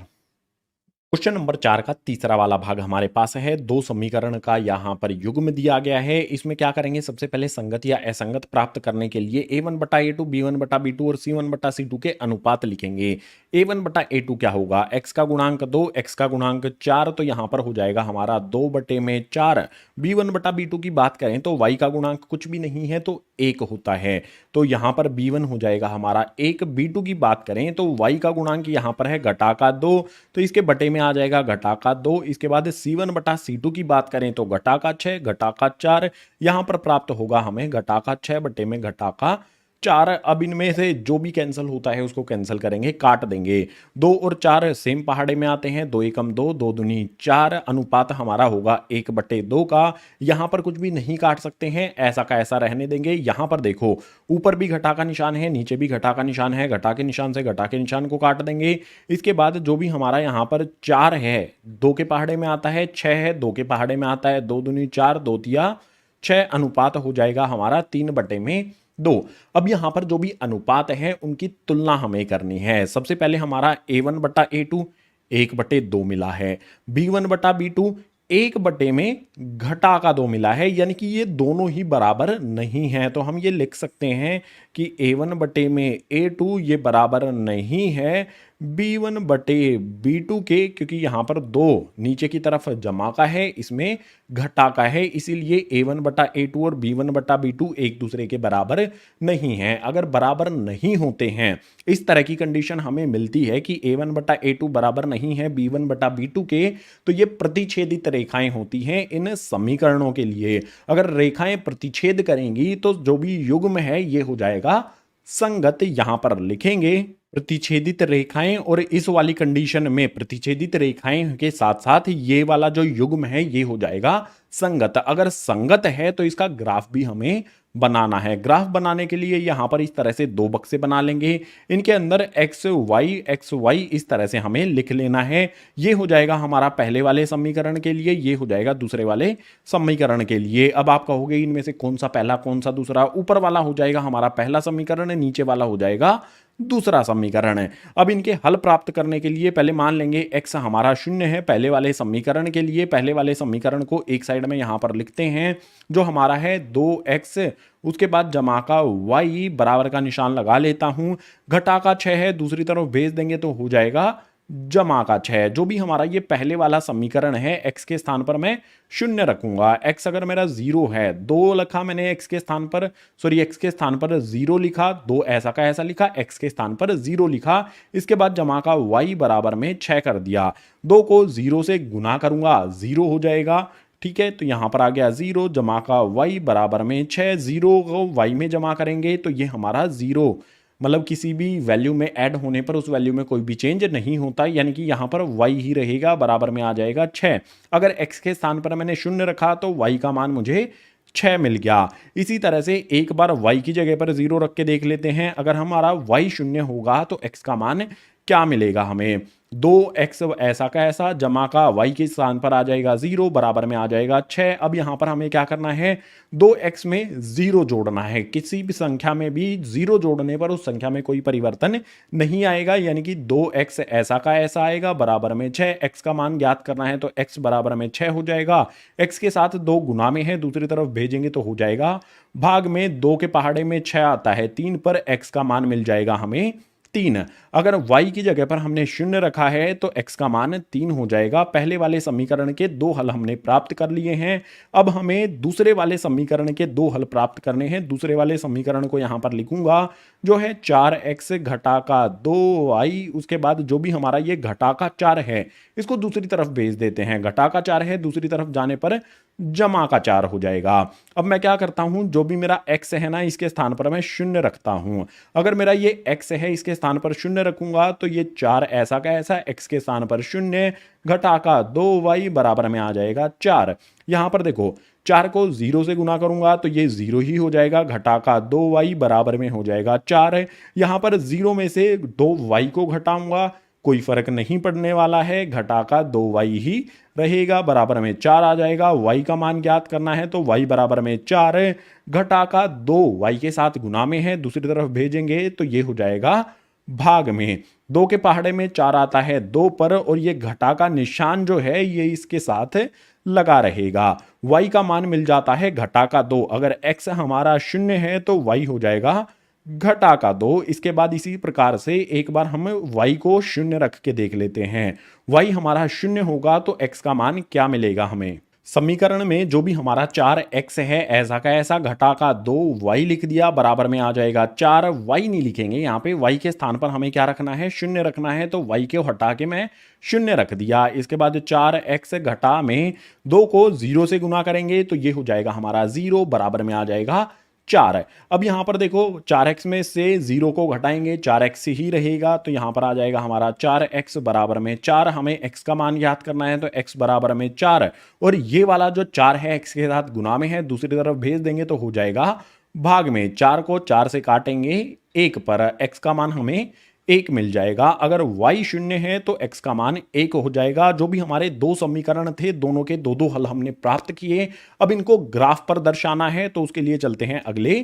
क्वेश्चन नंबर 4 का तीसरा वाला भाग हमारे पास है। दो समीकरण का यहां पर युग्म दिया गया है। इसमें क्या करेंगे, सबसे पहले संगत या असंगत प्राप्त करने के लिए a1 बटा a2, b1 बटा b2 और c1 बटा c2 के अनुपात लिखेंगे। a1 बटा a2 क्या होगा, x का गुणांक 2, x का गुणांक 4, तो यहां पर हो जाएगा हमारा 2 बटे में 4। b1 बटा b2 की बात करें तो y का गुणांक कुछ भी नहीं है तो 1 होता है, तो यहां पर b1 हो जाएगा हमारा 1। b2 की बात करें तो y का गुणांक यहां पर है घटा का 2, तो इसके बटे में आ जाएगा घटा का 2। इसके बाद c1 बटा c2 की बात करें तो घटा का 6, घटा का 4, यहां पर प्राप्त होगा हमें घटा का 6 बटे में घटा का 4। अब इनमें से जो भी कैंसिल होता है उसको कैंसिल करेंगे, काट देंगे। 2 और 4 सेम पहाड़े में आते हैं, 2 एकम 2, 2 दूनी 4। अनुपात हमारा होगा 1 बटे 2 का। यहां पर कुछ भी नहीं काट सकते हैं, ऐसा का ऐसा रहने देंगे। यहां पर देखो ऊपर भी घटा का निशान है, नीचे भी घटा का निशान है, घटा के निशान से घटा के निशान को काट देंगे। इसके बाद जो भी हमारा यहाँ पर 4 है 2 के पहाड़े में आता है, 6 है 2 के पहाड़े में आता है, 2 दूनी 4, 2 तिया 6। अनुपात हो जाएगा हमारा 3 बटे में 2। अब यहां पर जो भी अनुपात है उनकी तुलना हमें करनी है। सबसे पहले हमारा a1 बटा a2 1 बटे 2 मिला है, b1 बटा b2 1 बटे में घटा का 2 मिला है, यानी कि ये दोनों ही बराबर नहीं है। तो हम ये लिख सकते हैं कि a1 बटे में a2 ये बराबर नहीं है b1/b2 के, क्योंकि यहाँ पर दो नीचे की तरफ जमा का है, इसमें घटा का है, इसीलिए a1/a2 और b1/b2 एक दूसरे के बराबर नहीं है। अगर बराबर नहीं होते हैं, इस तरह की कंडीशन हमें मिलती है कि a1/a2 बराबर नहीं है b1/b2 के, तो ये प्रतिच्छेदित रेखाएं होती हैं इन समीकरणों के लिए। अगर रेखाएं प्रतिच्छेद करेंगी तो जो भी युग्म है ये हो जाएगा संगत। यहां पर लिखेंगे प्रतिच्छेदित रेखाएं, और इस वाली कंडीशन में प्रतिच्छेदित रेखाएं के साथ साथ ये वाला जो युग्म है ये हो जाएगा संगत। अगर संगत है तो इसका ग्राफ भी हमें बनाना है। ग्राफ बनाने के लिए यहां पर इस तरह से दो बक्से बना लेंगे, इनके अंदर एक्स वाई इस तरह से हमें लिख लेना है। ये हो जाएगा हमारा पहले वाले समीकरण के लिए, ये हो जाएगा दूसरे वाले समीकरण के लिए। अब आप कहोगे इनमें से कौन सा पहला कौन सा दूसरा? ऊपर वाला हो जाएगा हमारा पहला समीकरण, नीचे वाला हो जाएगा दूसरा समीकरण है। अब इनके हल प्राप्त करने के लिए पहले मान लेंगे x हमारा 0 है पहले वाले समीकरण के लिए। पहले वाले समीकरण को एक साइड में यहां पर लिखते हैं, जो हमारा है 2x, उसके बाद जमा का y बराबर का निशान लगा लेता हूं, घटा का 6 है, दूसरी तरफ भेज देंगे तो हो जाएगा जमा का 6। जो भी हमारा ये पहले वाला समीकरण है, x के स्थान पर मैं 0 रखूंगा। x अगर मेरा 0 है, 2 लिखा मैंने x के स्थान पर, x के स्थान पर 0 लिखा, 2 ऐसा का ऐसा लिखा, x के स्थान पर 0 लिखा। इसके बाद जमा का y बराबर में 6 कर दिया, 2 को 0 से गुना करूंगा 0 हो जाएगा। ठीक है, तो यहां पर आ गया 0, जमा का y बराबर में 6, 0 को y में जमा करेंगे तो ये हमारा 0, मतलब किसी भी वैल्यू में ऐड होने पर उस वैल्यू में कोई भी चेंज नहीं होता, यानी कि यहां पर y ही रहेगा, बराबर में आ जाएगा 6। अगर x के स्थान पर मैंने 0 रखा तो y का मान मुझे 6 मिल गया। इसी तरह से एक बार y की जगह पर 0 रख के देख लेते हैं, अगर हमारा y 0 होगा तो x का मान क्या मिलेगा हमें? 2x ऐसा का ऐसा, जमा का y के स्थान पर आ जाएगा 0, बराबर में आ जाएगा 6। अब यहां पर हमें क्या करना है? 2x में 0 जोड़ना है। किसी भी संख्या में भी 0 जोड़ने पर उस संख्या में कोई परिवर्तन नहीं आएगा, यानी कि 2x ऐसा का ऐसा आएगा, बराबर में 6। x का मान ज्ञात करना है तो x बराबर में 6 हो जाएगा। x के साथ 2 गुना में है, दूसरी तरफ भेजेंगे तो हो जाएगा भाग में। 2 के पहाड़े में 6 आता है, 3 पर x का मान मिल जाएगा हमें 3। अगर y की जगह पर हमने 0 रखा है तो x का मान 3 हो जाएगा। पहले वाले समीकरण के 2 हल हमने प्राप्त कर लिए हैं। अब हमें दूसरे वाले समीकरण के 2 हल प्राप्त करने हैं। दूसरे वाले समीकरण को यहां पर लिखूंगा, जो है 4x घटा का 2y, उसके बाद जो भी हमारा ये घटा का 4 है इसको दूसरी तरफ भेज देते हैं। घटा का 4 है, दूसरी तरफ जाने पर जमा का 4 हो जाएगा। अब मैं क्या करता हूं, जो भी मेरा x है ना, इसके स्थान पर मैं 0 रखता हूं। अगर मेरा ये x है, इसके स्थान पर 0 रखूंगा तो ये 4 ऐसा का ऐसा, x के स्थान पर 0, घटा का 2y बराबर में आ जाएगा 4। यहां पर देखो 4 को 0 से गुना करूंगा तो ये 0 ही हो जाएगा, घटा का 2y बराबर में हो जाएगा 4। यहां पर 0 में से 2y को घटाऊंगा, कोई फर्क नहीं पड़ने वाला है, घटा का 2y ही रहेगा, बराबर में 4 आ जाएगा। y का मान ज्ञात करना है तो y बराबर में 4, घटा का 2 y के साथ गुना में है, दूसरी तरफ भेजेंगे तो ये हो जाएगा भाग में। 2 के पहाड़े में 4 आता है 2 पर, और ये घटा का निशान जो है ये इसके साथ लगा रहेगा। y का मान मिल जाता है घटा का 2। अगर x हमारा 0 है तो y हो जाएगा घटा का 2। इसके बाद इसी प्रकार से एक बार हम y को 0 रख के देख लेते हैं। y हमारा 0 होगा तो x का मान क्या मिलेगा हमें? समीकरण में जो भी हमारा 4x है ऐसा का ऐसा, घटा का 2y लिख दिया, बराबर में आ जाएगा 4y नहीं लिखेंगे, यहाँ पे y के स्थान पर हमें क्या रखना है? 0 रखना है, तो y को हटा के मैं 0 रख दिया। इसके बाद 4x घटा में 2 को 0 से गुना करेंगे तो ये हो जाएगा हमारा 0, बराबर में आ जाएगा 4। अब यहां पर देखो 4x में से 0 को घटाएंगे 4x ही रहेगा, तो यहां पर आ जाएगा हमारा 4x बराबर में 4। हमें x का मान याद करना है तो x बराबर में 4, और ये वाला जो 4 है x के साथ गुना में है, दूसरी तरफ भेज देंगे तो हो जाएगा भाग में। 4 को 4 से काटेंगे 1 पर, x का मान हमें 1 मिल जाएगा। अगर y 0 है तो x का मान 1 हो जाएगा। जो भी हमारे 2 समीकरण थे, दोनों के 2-2 हल हमने प्राप्त किए। अब इनको ग्राफ पर दर्शाना है तो उसके लिए चलते हैं अगले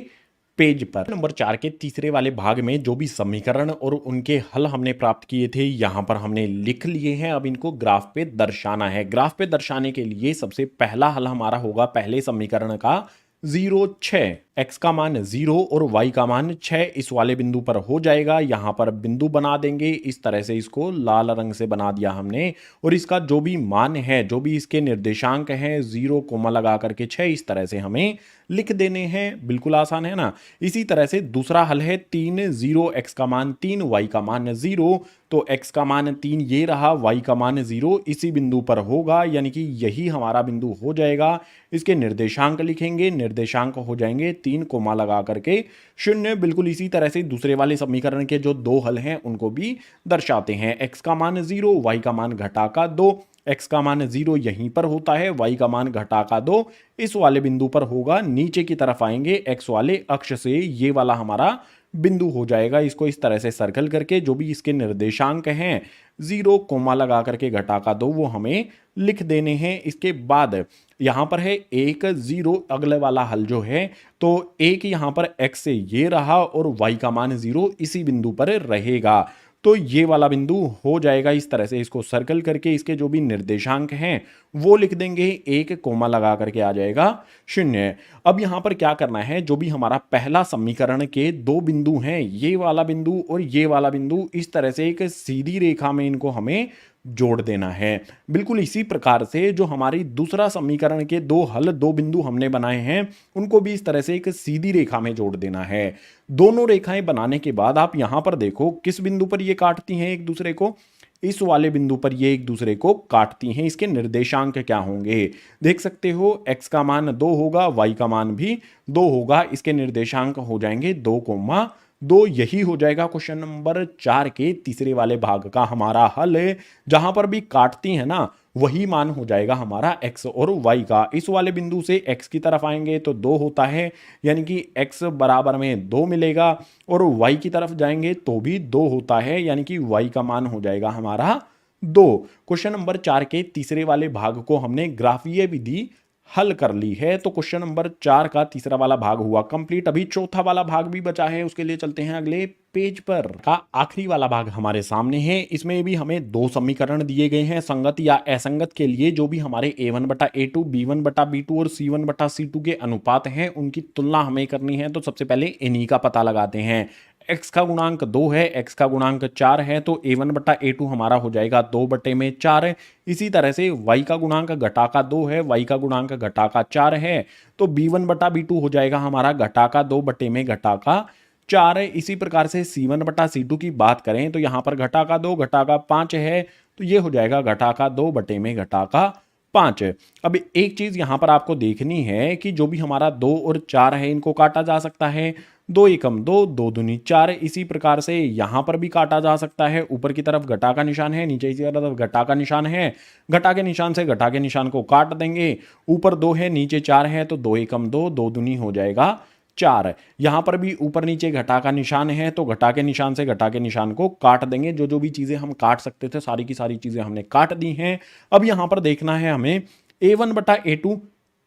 पेज पर। नंबर 4 के तीसरे वाले भाग में जो भी समीकरण और उनके हल हमने प्राप्त किए थे यहां पर हमने लिख लिए हैं। अब इनको ग्राफ पे दर्शाना है। ग्राफ पे दर्शाने के लिए सबसे पहला हल हमारा होगा पहले समीकरण का 0 6, x का मान 0 और y का मान 6 इस वाले बिंदु पर हो जाएगा। यहाँ पर बिंदु बना देंगे, इस तरह से इसको लाल रंग से बना दिया हमने। और इसका जो भी मान है, जो भी इसके निर्देशांक हैं, 0 कोमा लगा करके 6 इस तरह से हमें लिख देने हैं। बिल्कुल आसान है ना। इसी तरह से दूसरा हल है 3 0, x का मान 3, y का मान 0। तो x का मान 3 ये रहा, y का मान 0 इसी बिंदु पर होगा, यानी कि यही हमारा बिंदु हो जाएगा। इसके निर्देशांक लिखेंगे, निर्देशांक हो जाएंगे 3 कोमा लगा करके 0। बिल्कुल इसी तरह से दूसरे वाले समीकरण के जो दो हल हैं उनको भी दर्शाते हैं। x का मान 0, y का मान घटा का 2। x का मान 0 यहीं पर होता है, y का मान घटा का 2 इस वाले बिंदु पर होगा। नीचे की तरफ आएंगे x वाले अक्ष से, ये वाला हमारा बिंदु हो जाएगा। इसको इस तरह से सर्कल करके जो भी इसके निर्देशांक हैं 0 कोमा लगा करके घटा का 2 वो हमें लिख देने हैं। इसके बाद यहां पर है 1 0, अगले वाला हल जो है तो 1 यहां पर x से ये रहा और y का मान 0 इसी बिंदु पर रहेगा। तो ये वाला बिंदु हो जाएगा। इस तरह से इसको सर्कल करके इसके जो भी निर्देशांक हैं वो लिख देंगे, 1 कोमा लगा करके आ जाएगा 0। अब यहां पर क्या करना है, जो भी हमारा पहला समीकरण के दो बिंदु हैं, ये वाला बिंदु और ये वाला बिंदु, इस तरह से एक सीधी रेखा में इनको हमें जोड़ देना है। बिल्कुल इसी प्रकार से जो हमारी दूसरा समीकरण के दो हल, दो बिंदु हमने बनाए हैं, उनको भी इस तरह से एक सीधी रेखा में जोड़ देना है। दोनों रेखाएं बनाने के बाद आप यहां पर देखो किस बिंदु पर ये काटती हैं एक दूसरे को, इस वाले बिंदु पर ये एक दूसरे को काटती हैं। इसके निर्देशांक क्या होंगे देख सकते हो, x का मान 2 होगा, y का मान भी 2 होगा। इसके निर्देशांक हो जाएंगे 2 कोमा 2। यही हो जाएगा क्वेश्चन नंबर 4 के तीसरे वाले भाग का हमारा हल। जहां पर भी काटती है ना वही मान हो जाएगा हमारा x और y का। इस वाले बिंदु से x की तरफ आएंगे तो 2 होता है, यानी कि x बराबर में 2 मिलेगा, और y की तरफ जाएंगे तो भी 2 होता है, यानी कि y का मान हो जाएगा हमारा 2। क्वेश्चन नंबर 4 के तीसरे वाले भाग को हमने ग्राफीय विधि हल कर ली है। तो क्वेश्चन नंबर 4 का तीसरा वाला भाग हुआ कंप्लीट। अभी चौथा वाला भाग भी बचा है, उसके लिए चलते हैं अगले पेज पर। का आखिरी वाला भाग हमारे सामने है। इसमें भी हमें दो समीकरण दिए गए हैं संगत या असंगत के लिए। जो भी हमारे a1 बटा a2, b1 बटा b2 और c1 बटा c2 के अनुपात हैं उनकी तुलना हमें करनी है। तो सबसे पहले इन्हीं का पता लगाते हैं। x का गुणांक 2 है, x का गुणांक 4 है, तो a1 बटा a2 हमारा हो जाएगा 2 बटे में 4। इसी तरह से y का गुणांक घटा का 2 है, y का गुणांक घटा का 4 है, तो b1 बटा b2 हो जाएगा हमारा घटा का 2 बटे में घटा का 4 है। इसी प्रकार से c1 बटा c2 की बात करें तो यहाँ पर घटा का 2 घटा का 5 है, तो ये हो जाएगा घटा का 2 बटे में घटा का 5। अब एक चीज यहां पर आपको देखनी है कि जो भी हमारा 2 और 4 है इनको काटा जा सकता है। 2 एकम 2, 2 दूनी 4। इसी प्रकार से यहां पर भी काटा जा सकता है। ऊपर की तरफ घटा का निशान है, नीचे की तरफ घटा का निशान है। घटा के निशान से घटा के निशान को काट देंगे। ऊपर 2 है, नीचे 4 है, तो 2 एकम 2, 2 दूनी हो जाएगा 4। यहां पर भी ऊपर नीचे घटा का निशान है, तो घटा के निशान से घटा के निशान को काट देंगे। जो जो भी चीजें हम काट सकते थे सारी की सारी चीजें हमने काट दी हैं। अब यहां पर देखना है हमें a1 बटा a2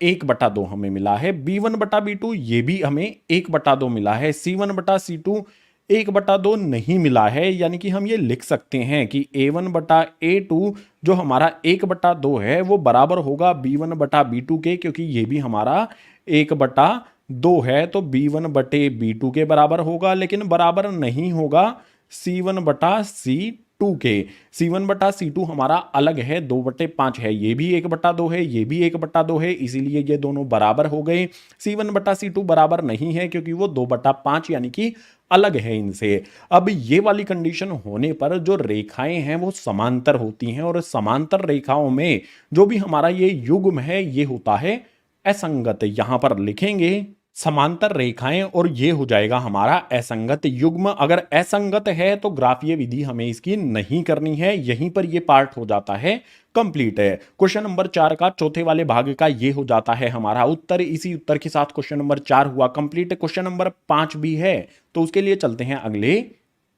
1 बटा 2 हमें मिला है, b1 बटा b2 ये भी हमें 1 बटा 2 मिला है, c1 बटा c2 1 बटा 2 नहीं मिला है। यानी कि हम ये लिख सकते हैं कि a1 बटा a2 जो हमारा 1 बटा 2 है वो बराबर होगा b1 बटा b2 के, क्योंकि ये भी हमारा 1 बटा 2 है, तो b1 बटे b2 के बराबर होगा। लेकिन बराबर नहीं होगा c1 बटा c2 के। c1 बटा c2 हमारा अलग है, 2 बटे 5 है, ये भी 1 बटा 2 है, ये भी 1 बटा 2 है, इसीलिए ये दोनों बराबर हो गए। c1 बटा c2 बराबर नहीं है क्योंकि वो 2 बटा 5 यानी कि अलग है इनसे। अब ये वाली कंडीशन होने पर जो रेखाएं हैं वो समांतर होती हैं, और समांतर रेखाओं में जो भी हमारा ये युग्म है ये होता है असंगत। यहां पर लिखेंगे समांतर रेखाएं और ये हो जाएगा हमारा असंगत युग्म। अगर असंगत है तो ग्राफीय विधि हमें इसकी नहीं करनी है। यहीं पर ये पार्ट हो जाता है कंप्लीट है। क्वेश्चन नंबर 4 का चौथे वाले भाग का ये हो जाता है हमारा उत्तर। इसी उत्तर के साथ क्वेश्चन नंबर 4 हुआ कंप्लीट। क्वेश्चन नंबर 5 भी है, तो उसके लिए चलते हैं अगले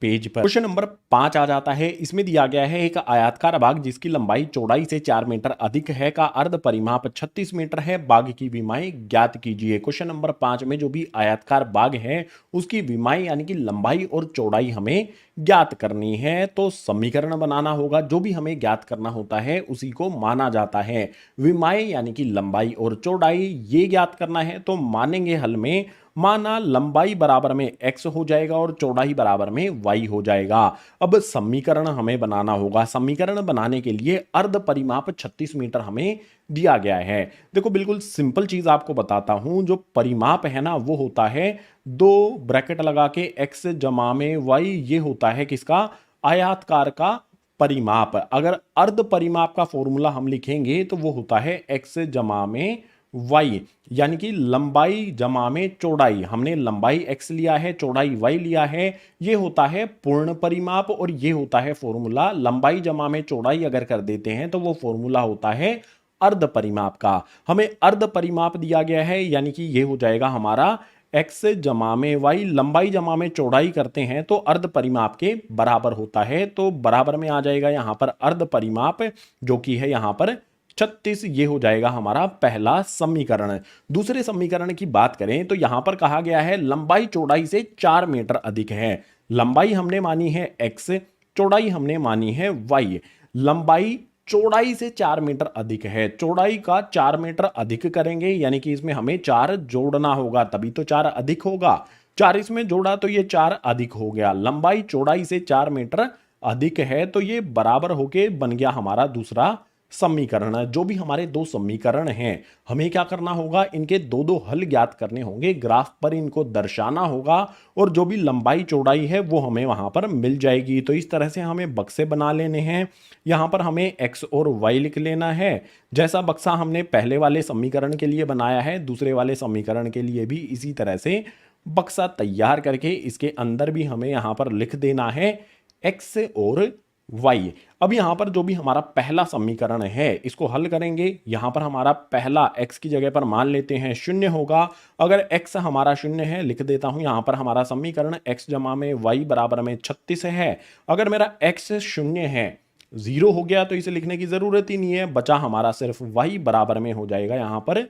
पेज पर। क्वेश्चन नंबर 5 आ जाता है। इसमें दिया गया है एक आयताकार बाग जिसकी लंबाई चौड़ाई से 4 मीटर अधिक है का अर्ध परिमाप 36 मीटर है, बाग की विमाएं ज्ञात कीजिए। क्वेश्चन नंबर 5 में जो भी आयताकार बाग है उसकी विमाएं यानी कि लंबाई और चौड़ाई हमें ज्ञात करनी है। तो समीकरण बनाना होगा, जो भी हमें ज्ञात करना होता है उसी को माना जाता है। विमाएं यानी कि लंबाई और चौड़ाई ये ज्ञात करना है, तो मानेंगे हल में। माना लंबाई बराबर में x हो जाएगा और चौड़ाई बराबर में y हो जाएगा। अब समीकरण हमें बनाना होगा। समीकरण बनाने के लिए अर्ध परिमाप 36 मीटर हमें दिया गया है। देखो बिल्कुल सिंपल चीज आपको बताता हूं। जो परिमाप है ना वो होता है 2 ब्रैकेट लगा के x जमा में y, ये होता है किसका? आयताकार का परिमाप। अगर अर्ध परिमाप का फॉर्मूला हम लिखेंगे तो वो होता है x जमा में y, यानी कि लंबाई जमा में चौड़ाई। हमने लंबाई x लिया है, चौड़ाई y लिया है। ये होता है पूर्ण परिमाप और ये होता है फॉर्मूला। लंबाई जमा में चौड़ाई अगर कर देते हैं तो वो फॉर्मूला होता है अर्ध परिमाप का। हमें अर्ध परिमाप दिया गया है, यानी कि ये हो जाएगा हमारा x जमा में y। लंबाई जमा में चौड़ाई करते हैं तो अर्ध परिमाप के बराबर होता है, तो बराबर में आ जाएगा यहां पर अर्ध परिमाप, जो कि है यहां पर 36। ये हो जाएगा हमारा पहला समीकरण। दूसरे समीकरण की बात करें तो यहां पर कहा गया है लंबाई चौड़ाई से 4 मीटर अधिक है। लंबाई हमने मानी है x, चौड़ाई हमने मानी है y। लंबाई चौड़ाई से 4 मीटर अधिक है, चौड़ाई का 4 मीटर अधिक करेंगे, यानी कि इसमें हमें 4 जोड़ना होगा, तभी तो 4 अधिक होगा। 4 इसमें जोड़ा तो ये 4 अधिक हो गया। लंबाई चौड़ाई से 4 मीटर अधिक है, तो ये बराबर होके बन गया हमारा दूसरा समीकरण। जो भी हमारे दो समीकरण हैं हमें क्या करना होगा? इनके दो दो हल ज्ञात करने होंगे, ग्राफ पर इनको दर्शाना होगा और जो भी लंबाई चौड़ाई है वो हमें वहां पर मिल जाएगी। तो इस तरह से हमें बक्से बना लेने हैं। यहां पर हमें x और y लिख लेना है। जैसा बक्सा हमने पहले वाले समीकरण के लिए बनाया है, दूसरे वाले समीकरण के लिए भी इसी तरह से बक्सा तैयार करके इसके अंदर भी हमें यहां पर लिख देना है x और y। अब यहां पर जो भी हमारा पहला समीकरण है इसको हल करेंगे। यहां पर हमारा पहला x की जगह पर मान लेते हैं 0 होगा। अगर x हमारा 0 है, लिख देता हूं यहां पर हमारा समीकरण x जमा में y बराबर में 36 है। अगर मेरा x 0 है, 0 हो गया तो इसे लिखने की जरूरत ही नहीं है, बचा हमारा सिर्फ y बराबर में हो जाएगा यहां पर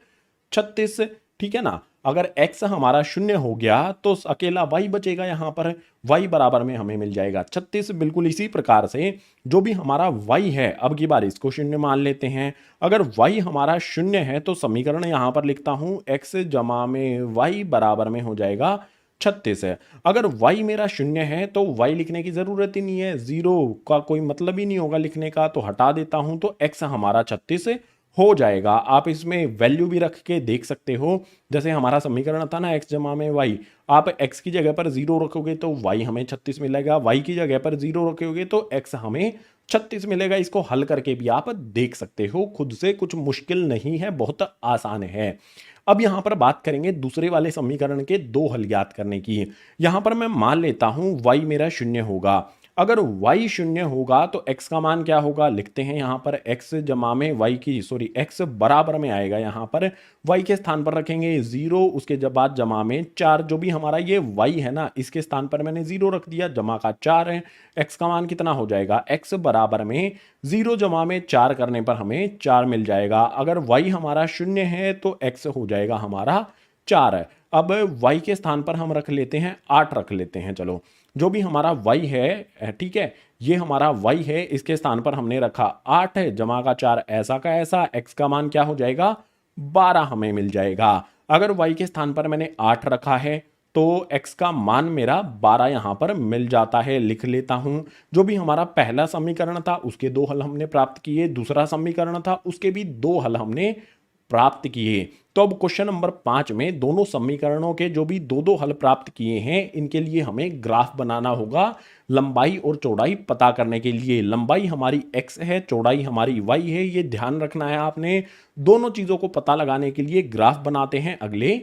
36। ठीक है ना? अगर x हमारा 0 हो गया तो अकेला y बचेगा, यहां पर y बराबर में हमें मिल जाएगा 36। बिल्कुल इसी प्रकार से जो भी हमारा y है, अब की बार इसको 0 मान लेते हैं। अगर y हमारा 0 है तो समीकरण यहां पर लिखता हूं x जमा में y बराबर में हो जाएगा 36 है। अगर y मेरा 0 है तो y लिखने की जरूरत ही नहीं है, 0 का कोई मतलब ही नहीं होगा लिखने का, तो हटा देता हूं तो x हमारा 36 हो जाएगा। आप इसमें वैल्यू भी रख के देख सकते हो। जैसे हमारा समीकरण था ना x जमा में y, आप x की जगह पर 0 रखोगे तो y हमें 36 मिलेगा, y की जगह पर 0 रखोगे तो x हमें 36 मिलेगा। इसको हल करके भी आप देख सकते हो खुद से, कुछ मुश्किल नहीं है, बहुत आसान है। अब यहां पर बात करेंगे दूसरे वाले समीकरण के दो हल ज्ञात करने की। यहां पर मैं मान लेता हूं y मेरा 0 होगा। अगर y 0 होगा तो x का मान क्या होगा? लिखते हैं यहां पर x जमा में y की x बराबर में आएगा, यहां पर y के स्थान पर रखेंगे 0, उसके बाद जमा में 4। जो भी हमारा ये y है ना, इसके स्थान पर मैंने 0 रख दिया, जमा का 4 है। x का मान कितना हो जाएगा? x बराबर में 0 जमा में 4 करने पर हमें 4 मिल जाएगा। अगर y हमारा 0 है तो x हो जाएगा हमारा 4। अब y के स्थान पर हम रख लेते हैं 8 रख लेते हैं। चलो, जो भी हमारा y है, ठीक है, ये हमारा y है, इसके स्थान पर हमने रखा 8 है, जमा का 4 ऐसा का ऐसा, x का मान क्या हो जाएगा? 12 हमें मिल जाएगा। अगर y के स्थान पर मैंने 8 रखा है तो x का मान मेरा 12 यहां पर मिल जाता है। लिख लेता हूं। जो भी हमारा पहला समीकरण था उसके 2 हल हमने प्राप्त किए, दूसरा समीकरण था उसके भी 2 हल हमने प्राप्त किए। तो अब क्वेश्चन नंबर 5 में दोनों समीकरणों के जो भी दो हल प्राप्त किए हैं इनके लिए हमें ग्राफ बनाना होगा लंबाई और चौड़ाई पता करने के लिए। लंबाई हमारी x है, चौड़ाई हमारी y है, ये ध्यान रखना है आपने। दोनों चीजों को पता लगाने के लिए ग्राफ बनाते हैं अगले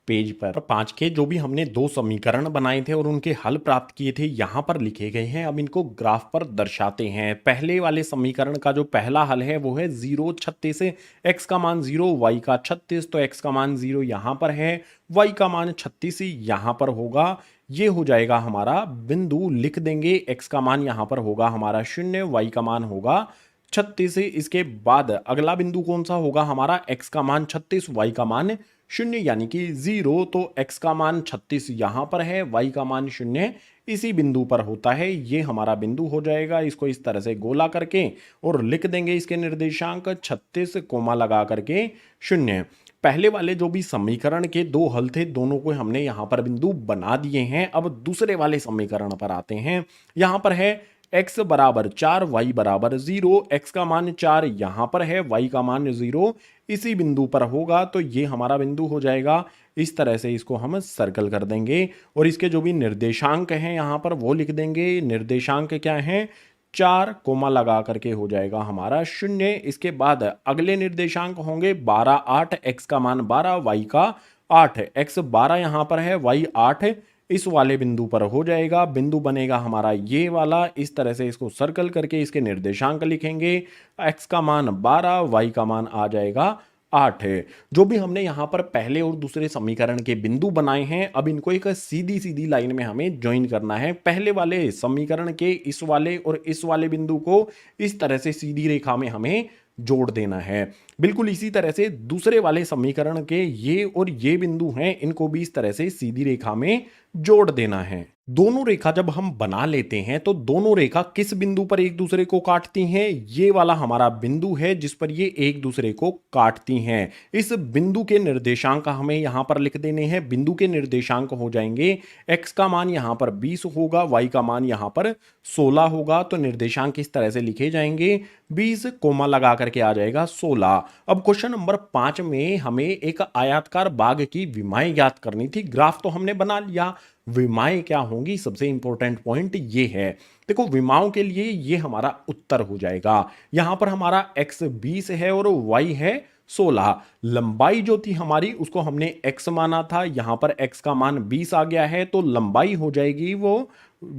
पेज पर 5 के जो भी हमने दो समीकरण बनाए थे और उनके हल प्राप्त किए थे यहाँ पर लिखे गए हैं। अब इनको ग्राफ पर दर्शाते हैं। पहले वाले समीकरण का जो पहला हल है वो है 0 36, x का मान 0 y का 36, तो x का मान 0 यहाँ पर है, y का मान 36 यहाँ पर होगा। ये हो जाएगा हमारा बिंदु, लिख देंगे x का मान यहाँ पर होगा हमारा 0, y का मान होगा 36। इसके बाद अगला बिंदु कौन सा होगा हमारा, x का मान 36 y का मान 0 यानी कि 0, तो x का मान 36 यहाँ पर है, y का मान 0 इसी बिंदु पर होता है। ये हमारा बिंदु हो जाएगा। इसको इस तरह से गोला करके और लिख देंगे इसके निर्देशांक 36 कोमा लगा करके 0। पहले वाले जो भी समीकरण के दो हल थे दोनों को हमने यहाँ पर बिंदु बना दिए हैं। अब दूसरे वाले समीकरण पर आते हैं। यहाँ पर है x बराबर 4 y बराबर 0, x का मान 4 यहाँ पर है, y का मान 0 इसी बिंदु पर होगा, तो ये हमारा बिंदु हो जाएगा। इस तरह से इसको हम सर्कल कर देंगे और इसके जो भी निर्देशांक हैं यहाँ पर वो लिख देंगे। निर्देशांक क्या हैं, 4 कोमा लगा करके हो जाएगा हमारा 0। इसके बाद अगले निर्देशांक होंगे 12 8, x का मान 12 y का 8, x 12 यहाँ पर है, y 8 इस वाले बिंदु पर हो जाएगा। बिंदु बनेगा हमारा ये वाला। इस तरह से इसको सर्कल करके इसके निर्देशांक लिखेंगे। x का मान 12, y का मान आ जाएगा 8 है। जो भी हमने यहाँ पर पहले और दूसरे समीकरण के बिंदु बनाए हैं, अब इनको एक सीधी सीधी लाइन में हमें ज्वाइन करना है। पहले वाले समीकरण के इस वाले और इस वाले बिंदु को इस तरह से सीधी रेखा में हमें जोड़ देना है। बिल्कुल इसी तरह से दूसरे वाले समीकरण के ये और ये बिंदु हैं, इनको भी इस तरह से सीधी रेखा में जोड़ देना है। दोनों रेखा जब हम बना लेते हैं तो दोनों रेखा किस बिंदु पर एक दूसरे को काटती हैं, ये वाला हमारा बिंदु है जिस पर ये एक दूसरे को काटती हैं। इस बिंदु के निर्देशांक हमें यहां पर लिख देने हैं। बिंदु के निर्देशांक हो जाएंगे, x का मान यहां पर 20 होगा, y का मान यहां पर 16 होगा, तो निर्देशांक इस तरह से लिखे जाएंगे। 20 कोमा लगा करके आ जाएगा 16। अब क्वेश्चन नंबर 5 में हमें एक आयताकार बाग की विमाएं ज्ञात करनी थी। ग्राफ तो हमने बना लिया, विमाएं क्या होंगी, सबसे इंपॉर्टेंट पॉइंट ये है। देखो विमाओं के लिए ये हमारा उत्तर हो जाएगा। यहां पर हमारा x 20 है और y है 16। लंबाई जो थी हमारी उसको हमने x माना था, यहां पर x का मान 20 आ गया है, तो लंबाई हो जाएगी वो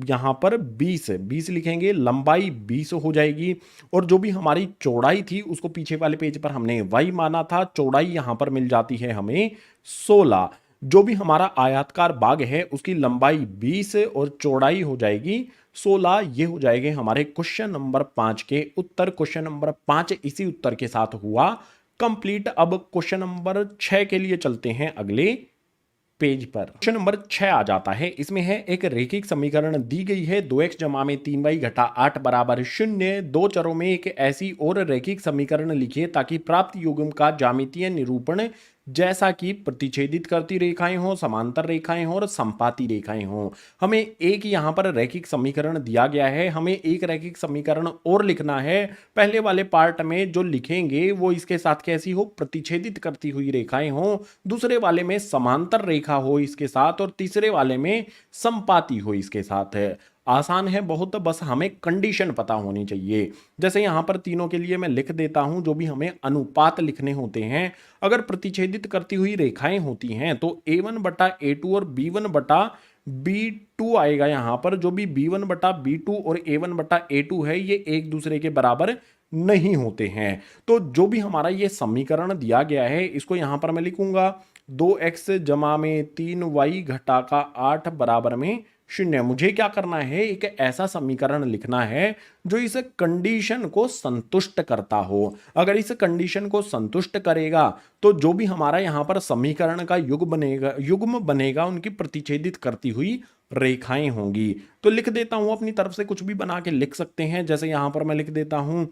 यहां पर 20 लिखेंगे, लंबाई 20 हो जाएगी। और जो भी हमारी चौड़ाई थी उसको पीछे वाले पेज पर हमने y माना था, चौड़ाई यहां पर मिल जाती है हमें 16। जो भी हमारा आयताकार बाग है उसकी लंबाई 20 और चौड़ाई हो जाएगी 16। ये हो जाएंगे हमारे क्वेश्चन नंबर 5 के उत्तर। क्वेश्चन नंबर 5 इसी उत्तर के साथ हुआ कंप्लीट। अब क्वेश्चन नंबर 6 के लिए चलते हैं अगले पेज पर। क्वेश्चन नंबर 6 आ जाता है। इसमें है एक रैखिक समीकरण दी गई है, 2x जमा में 3y घटा 8 बराबर 0। दो चरों में एक ऐसी और रैखिक समीकरण लिखिए ताकि प्राप्त युग्म का ज्यामितीय निरूपण जैसा कि प्रतिच्छेदित करती रेखाएं हो, समांतर रेखाएं हो और संपाती रेखाएं हो। हमें एक यहां पर रैखिक समीकरण दिया गया है, हमें एक रैखिक समीकरण और लिखना है। पहले वाले पार्ट में जो लिखेंगे वो इसके साथ कैसी हो, प्रतिच्छेदित करती हुई रेखाएं हो, दूसरे वाले में समांतर रेखा हो इसके साथ, और तीसरे वाले में संपाती हो इसके साथ है। आसान है बहुत, बस हमें कंडीशन पता होनी चाहिए। जैसे यहां पर तीनों के लिए मैं लिख देता हूं, जो भी हमें अनुपात लिखने होते हैं, अगर प्रतिच्छेदित करती हुई रेखाएं होती हैं तो a1 बटा a2 और b1 बटा b2 आएगा। यहां पर जो भी b1 बटा b2 और a1 बटा a2 है ये एक दूसरे के बराबर नहीं होते हैं। तो जो भी हमारा ये समीकरण दिया गया है इसको यहां पर मैं लिखूंगा 2x जमा में 3y घटा का 8 बराबर में 0। मुझे क्या करना है, एक ऐसा समीकरण लिखना है जो इस कंडीशन को संतुष्ट करता हो। अगर इस कंडीशन को संतुष्ट करेगा तो जो भी हमारा यहां पर समीकरण का युग्म बनेगा उनकी प्रतिच्छेदित करती हुई रेखाएं होंगी। तो लिख देता हूं, अपनी तरफ से कुछ भी बना के लिख सकते हैं। जैसे यहां पर मैं लिख देता हूं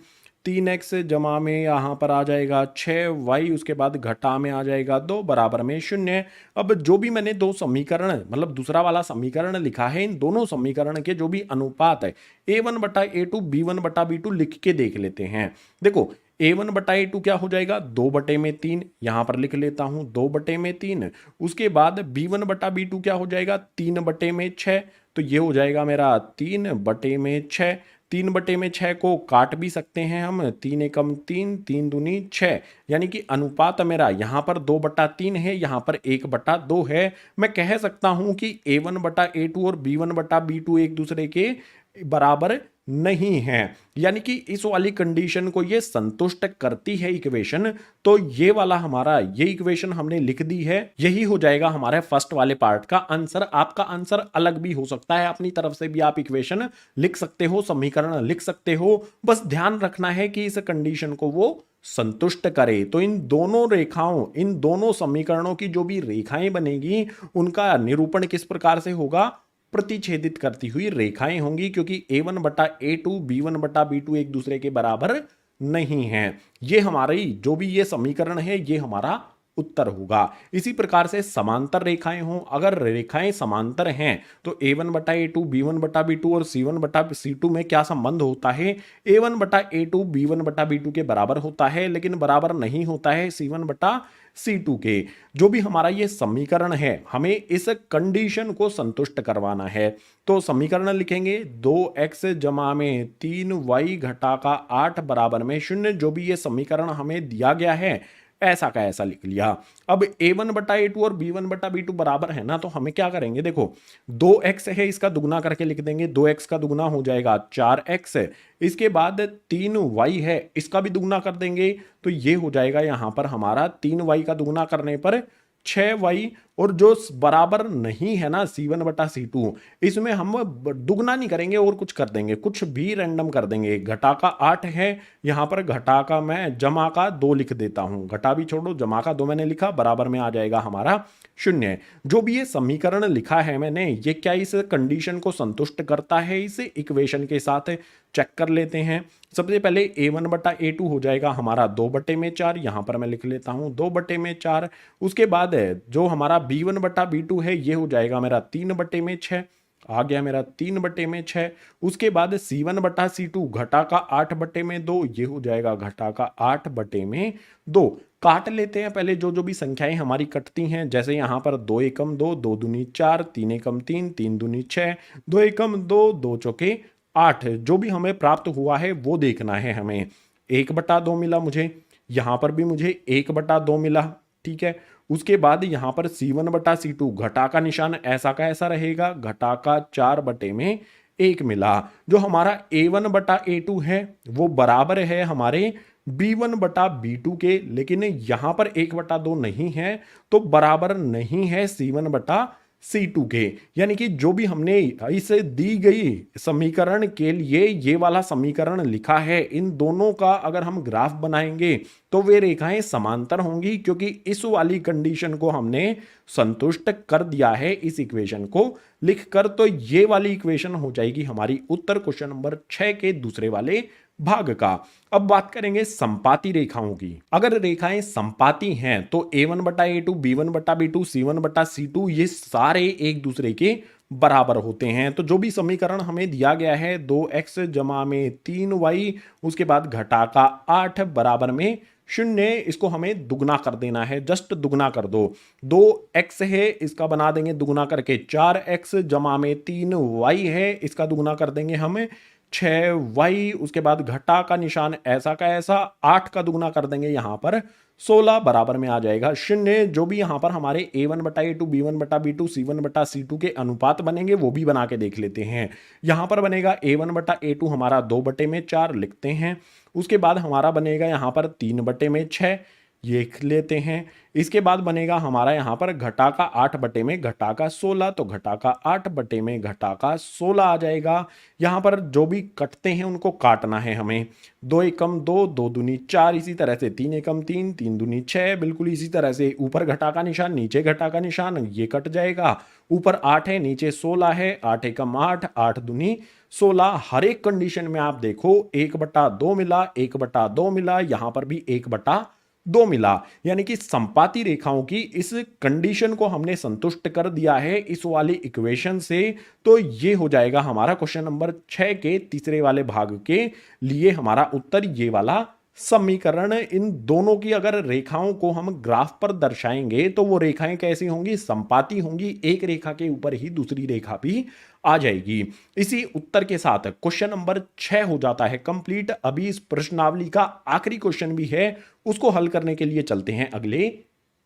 3x जमा में यहाँ पर आ जाएगा 6y, उसके बाद घटा में आ जाएगा 2 बराबर में 0। अब जो भी मैंने दो समीकरण मतलब दूसरा वाला समीकरण लिखा है, इन दोनों समीकरण के जो भी अनुपात है a1 बटा a2 b1 बटा b2 लिख के देख लेते हैं। देखो a1 बटा a2 क्या हो जाएगा, 2 बटे में 3, यहां पर लिख लेता हूं 2 बटे में 3। उसके बाद b1 बटा b2 क्या हो जाएगा, 3 बटे में 6, तो ये हो जाएगा मेरा 3 बटे में 6। 3/6 को काट भी सकते हैं हम, 3 एकम 3, 3 दूनी 6, यानी कि अनुपात मेरा यहाँ पर 2/3 है, यहाँ पर 1/2 है। मैं कह सकता हूं कि A1/A2 और B1/B2 एक दूसरे के बराबर नहीं है, यानी कि इस वाली कंडीशन को ये संतुष्ट करती है इक्वेशन। तो ये वाला हमारा ये इक्वेशन हमने लिख दी है, यही हो जाएगा हमारे फर्स्ट वाले पार्ट का आंसर। आपका आंसर अलग भी हो सकता है, अपनी तरफ से भी आप इक्वेशन लिख सकते हो, समीकरण लिख सकते हो, बस ध्यान रखना है कि इस कंडीशन को वो संतुष्ट करे। तो इन दोनों रेखाओं, इन दोनों समीकरणों की जो भी रेखाएं बनेगी उनका निरूपण किस प्रकार से होगा, प्रतिच्छेदित करती हुई रेखाएं होंगी, क्योंकि A1/A2 B1/B2 एक दूसरे के बराबर नहीं है। ये हमारी जो भी ये समीकरण है ये हमारा उत्तर होगा। इसी प्रकार से समांतर रेखाएं हों, अगर रेखाएं समांतर हैं तो A1/A2 B1/B2 और C1/C2 में क्या संबंध होता है, A1/A2 B1/B2 के बराबर होता है, लेकिन बराबर नहीं होता है C1/C2 के। जो भी हमारा ये समीकरण है हमें इस कंडीशन को संतुष्ट करवाना है। तो समीकरण लिखेंगे 2x जमा में 3y घटा का 8 बराबर में 0। जो भी ये समीकरण हमें दिया गया है ऐसा का ऐसा लिख लिया। अब A1/A2 और B1/B2 बराबर है ना, तो हमें क्या करेंगे, देखो 2x है, इसका दुगना करके लिख देंगे, 2x का दुगना हो जाएगा 4x। इसके बाद 3y है, इसका भी दुगना कर देंगे, तो ये हो जाएगा यहां पर हमारा 3y का दुगना करने पर 6y। और जो बराबर नहीं है ना C1/C2, इसमें हम दुगना नहीं करेंगे और कुछ कर देंगे, कुछ भी रैंडम कर देंगे। घटा का 8 है, यहां पर घटा का मैं जमा का 2 लिख देता हूं, घटा भी छोड़ो जमा का 2 मैंने लिखा, बराबर में आ जाएगा हमारा 0। जो भी ये समीकरण लिखा है मैंने, ये क्या इस कंडीशन को संतुष्ट करता है, इस इक्वेशन के साथ चेक कर लेते हैं। सबसे पहले A1/A2 हो जाएगा हमारा 2/4, यहां पर मैं लिख लेता हूं 2/4। उसके बाद जो हमारा B1/B2 है ये हो जाएगा मेरा 3/6, आ गया मेरा 3/6। उसके बाद C1/C2 घटा का 8/2, ये हो जाएगा घटा का 8/2। काट लेते हैं पहले जो जो भी संख्याएं हमारी कटती हैं, जैसे यहाँ पर 2 एकम 2, 2 दूनी 4, 3 एकम 3, 3 दूनी 6, 2 एकम 2, 2 चौके 8। जो भी हमें प्राप्त हुआ है वो देखना है हमें। 1/2 मिला मुझे, यहाँ पर भी मुझे 1/2 मिला, ठीक है। उसके बाद यहाँ पर C1/C2 घटा का निशान ऐसा का ऐसा रहेगा, घटा का 4/1 मिला। जो हमारा A1/A2 है वो बराबर है हमारे B1/B2 के, लेकिन यहाँ पर 1/2 नहीं है, तो बराबर नहीं है C1/C2 के। यानी कि जो भी हमने इसे दी गई समीकरण के लिए ये वाला समीकरण लिखा है, इन दोनों का अगर हम ग्राफ बनाएंगे तो वे रेखाएं समांतर होंगी, क्योंकि इस वाली कंडीशन को हमने संतुष्ट कर दिया है इस इक्वेशन को लिखकर। तो ये वाली इक्वेशन हो जाएगी हमारी उत्तर क्वेश्चन नंबर 6 के दूसरे वाले भाग का। अब बात करेंगे संपाती रेखाओं की। अगर रेखाएं संपाती हैं तो A1/A2 B1/B2 C1/C2 ये सारे एक दूसरे के बराबर होते हैं। तो जो भी समीकरण हमें दिया गया है 2x जमा में 3y, उसके बाद घटा का 8 बराबर में 0, इसको हमें दुगना कर देना है, जस्ट दुगना कर दो। 2x है, इसका बना देंगे दुगना करके 4x जमा में 3y है, इसका दुगना कर देंगे हमें 6y। उसके बाद घटा का निशान ऐसा का ऐसा, 8 का दुगना कर देंगे यहाँ पर 16 बराबर में आ जाएगा 0। जो भी यहाँ पर हमारे A1/A2 B1/B2 C1/C2 के अनुपात बनेंगे वो भी बना के देख लेते हैं। यहाँ पर बनेगा A1/A2 हमारा 2/4 लिखते हैं। उसके बाद हमारा बनेगा यहाँ पर 3/6, ये लिख लेते हैं। इसके बाद बनेगा हमारा यहाँ पर घटा का 8/16, तो घटा का 8/16 आ जाएगा। यहाँ पर जो भी कटते हैं उनको काटना है हमें, 2 एकम 2, 2 दूनी 4, इसी तरह से 3 एकम 3, 3 दूनी 6, बिल्कुल इसी तरह से ऊपर घटा का निशान नीचे घटा का निशान, ये कट जाएगा। ऊपर 8 है नीचे 16 है, 8 एकम 8, 8 दूनी 16। हर एक कंडीशन में आप देखो 1/2 मिला, 1/2 मिला, यहाँ पर भी 1/2 मिला। यानी कि संपाती रेखाओं की इस कंडीशन को हमने संतुष्ट कर दिया है इस वाली इक्वेशन से। तो ये हो जाएगा हमारा क्वेश्चन नंबर 6 के तीसरे वाले भाग के लिए हमारा उत्तर ये वाला समीकरण इन दोनों की अगर रेखाओं को हम ग्राफ पर दर्शाएंगे तो वो रेखाएं कैसी होंगी, समपाती होंगी, एक रेखा के ऊपर ही दूसरी रेखा भी आ जाएगी। इसी उत्तर के साथ क्वेश्चन नंबर 6 हो जाता है कंप्लीट। अभी इस प्रश्नावली का आखिरी क्वेश्चन भी है, उसको हल करने के लिए चलते हैं अगले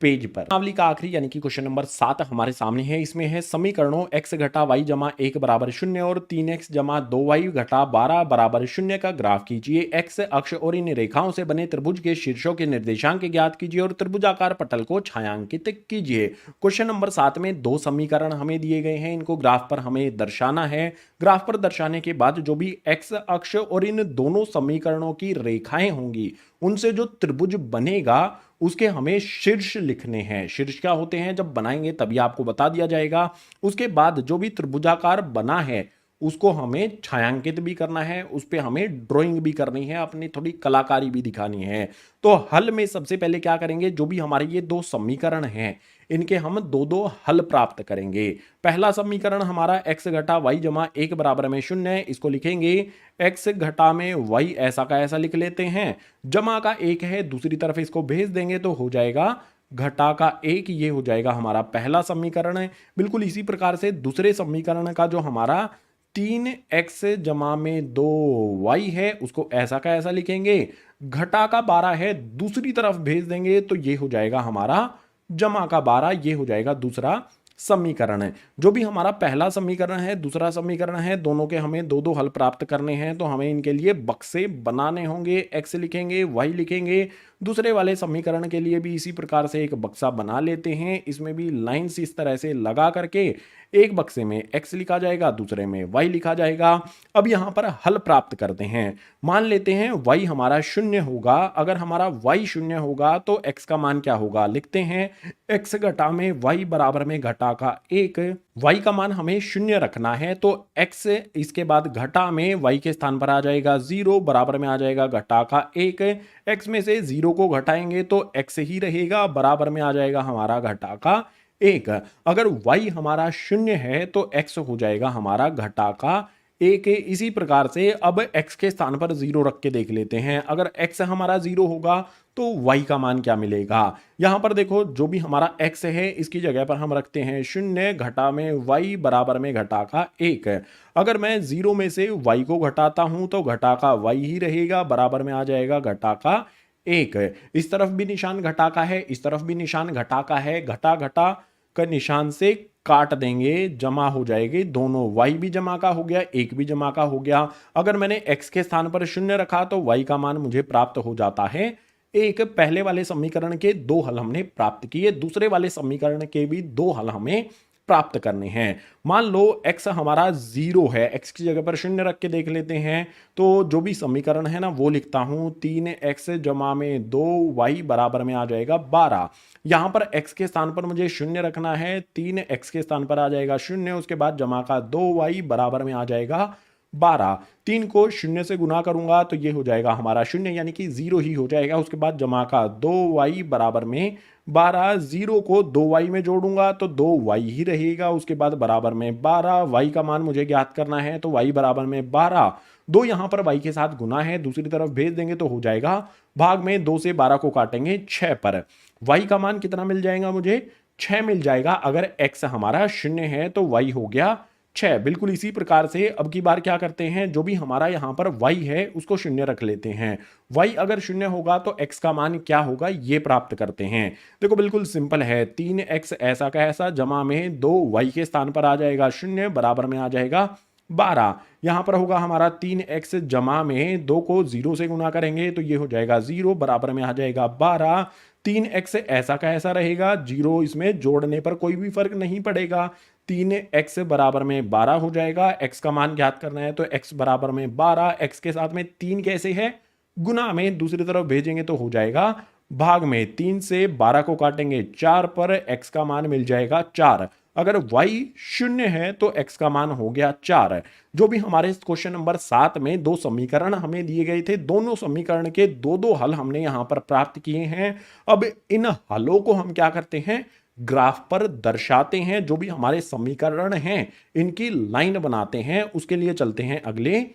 पेज पर। प्रश्नावली का आखिरी यानी कि क्वेश्चन नंबर 7 हमारे सामने है। इसमें है समीकरणों x घटा वाई जमा 1 बराबर 0 और 3x जमा 2y घटा 12 बराबर 0 का ग्राफ कीजिए। x अक्ष और इन रेखाओं से बने त्रिभुज के शीर्षों के निर्देशांक ज्ञात कीजिए और त्रिभुजाकार पटल को छायांकित कीजिए। क्वेश्चन नंबर 7 में दो समीकरण हमें दिए गए हैं, इनको ग्राफ पर हमें दर्शाना है। ग्राफ पर दर्शाने के बाद जो भी x अक्ष और इन दोनों समीकरणों की रेखाएं होंगी उनसे जो त्रिभुज बनेगा उसके हमें शीर्ष लिखने हैं। शीर्ष क्या होते हैं, जब बनाएंगे तभी आपको बता दिया जाएगा। उसके बाद जो भी त्रिभुजाकार बना है उसको हमें छायांकित भी करना है, उस पर हमें ड्राइंग भी करनी है, अपनी थोड़ी कलाकारी भी दिखानी है। तो हल में सबसे पहले क्या करेंगे, जो भी हमारे ये दो समीकरण हैं इनके हम दो दो हल प्राप्त करेंगे। पहला समीकरण हमारा x घटा वाई जमा 1 बराबर में 0 है, इसको लिखेंगे x घटा में y ऐसा का ऐसा लिख लेते हैं, जमा का 1 है, दूसरी तरफ इसको भेज देंगे तो हो जाएगा घटा का 1। ये हो जाएगा हमारा पहला समीकरण है। बिल्कुल इसी प्रकार से दूसरे समीकरण का जो हमारा 3x जमा में 2y है उसको ऐसा का ऐसा लिखेंगे, घटा का 12 है, दूसरी तरफ भेज देंगे तो ये हो जाएगा हमारा जमा का 12। ये हो जाएगा दूसरा समीकरण है। जो भी हमारा पहला समीकरण है, दूसरा समीकरण है, दोनों के हमें दो दो हल प्राप्त करने हैं, तो हमें इनके लिए बक्से बनाने होंगे। x लिखेंगे, y लिखेंगे। दूसरे वाले समीकरण के लिए भी इसी प्रकार से एक बक्सा बना लेते हैं। इसमें भी लाइंस इस तरह से लगा करके एक बक्से में x लिखा जाएगा, दूसरे में y लिखा जाएगा। अब यहां पर हल प्राप्त करते हैं। मान लेते हैं y हमारा 0 होगा। अगर हमारा y 0 होगा तो x का मान क्या होगा, लिखते हैं x घटा में y बराबर में घटा का 1। y का मान हमें 0 रखना है तो x इसके बाद घटा में y के स्थान पर आ जाएगा 0, बराबर में आ जाएगा घटा का 1। x में से 0 को घटाएंगे तो x ही रहेगा, बराबर में आ जाएगा हमारा घटा का 1। अगर y हमारा 0 है तो x हो जाएगा हमारा घटा का 1। इसी प्रकार से अब x के स्थान पर 0 रख के देख लेते हैं। अगर x हमारा 0 होगा तो y का मान क्या मिलेगा। यहां पर देखो जो भी हमारा x है इसकी जगह पर हम रखते हैं 0, घटा में y बराबर में घटा का 1। अगर मैं 0 में से y को घटाता हूं तो घटा का y ही रहेगा, बराबर में आ जाएगा घटा का 1। इस तरफ भी निशान घटा का है, इस तरफ भी निशान घटा का है। घटा घटा का निशान से काट देंगे, जमा हो जाएगी दोनों। y भी जमा का हो गया, 1 भी जमा का हो गया। अगर मैंने x के स्थान पर 0 रखा तो y का मान मुझे प्राप्त हो जाता है 1। पहले वाले समीकरण के दो हल हमने प्राप्त किए, दूसरे वाले समीकरण के भी दो हल हमें प्राप्त करने हैं। मान लो x हमारा 0 है, x की जगह पर 0 रख के देख लेते हैं। तो जो भी समीकरण है ना वो लिखता हूं, 3x जमा में 2y बराबर में आ जाएगा 12। यहां पर x के स्थान पर मुझे 0 रखना है, 3x के स्थान पर आ जाएगा 0, उसके बाद जमा का 2y बराबर में आ जाएगा 12। 3 को 0 से गुना करूंगा तो ये हो जाएगा हमारा 0 यानी कि 0 ही हो जाएगा। उसके बाद जमा का 2y बराबर में 12, 0 को 2y में जोड़ूंगा तो 2y ही रहेगा। उसके बाद बराबर में 12, y का मान मुझे ज्ञात करना है तो y बराबर में 12। 2 यहां पर y के साथ गुना है, दूसरी तरफ भेज देंगे तो हो जाएगा भाग में 2 से 12 को काटेंगे 6 पर। y का मान कितना मिल जाएगा, मुझे 6 मिल जाएगा। अगर x हमारा 0 है तो y हो गया 6। बिल्कुल इसी प्रकार से अब की बार क्या करते हैं, जो भी हमारा यहां पर y है उसको 0 रख लेते हैं। y अगर 0 होगा तो x का मान क्या होगा ये प्राप्त करते हैं। देखो बिल्कुल सिंपल है, 3x ऐसा का ऐसा जमा में 2y के स्थान पर आ जाएगा 0, बराबर में आ जाएगा 12। यहां पर होगा हमारा 3x जमा में 2 को 0 से गुना करेंगे तो ये हो जाएगा 0, बराबर में आ जाएगा 12। 3x ऐसा का ऐसा रहेगा, 0 इसमें जोड़ने पर कोई भी फर्क नहीं पड़ेगा। 3x बराबर में 12 हो जाएगा। x का मान ज्ञात करना है तो x बराबर में 12, x के साथ में 3 कैसे है, गुना में, दूसरी तरफ भेजेंगे तो हो जाएगा भाग में। 3 से 12 को काटेंगे 4 पर, x का मान मिल जाएगा 4। अगर y 0 है तो x का मान हो गया 4। जो भी हमारे क्वेश्चन नंबर 7 में दो समीकरण हमें दिए गए थे, दोनों समीकरण के दो दो हल हमने यहां पर प्राप्त किए हैं। अब इन हलों को हम क्या करते हैं, ग्राफ पर दर्शाते हैं। जो भी हमारे समीकरण हैं इनकी लाइन बनाते हैं। उसके लिए चलते हैं अगले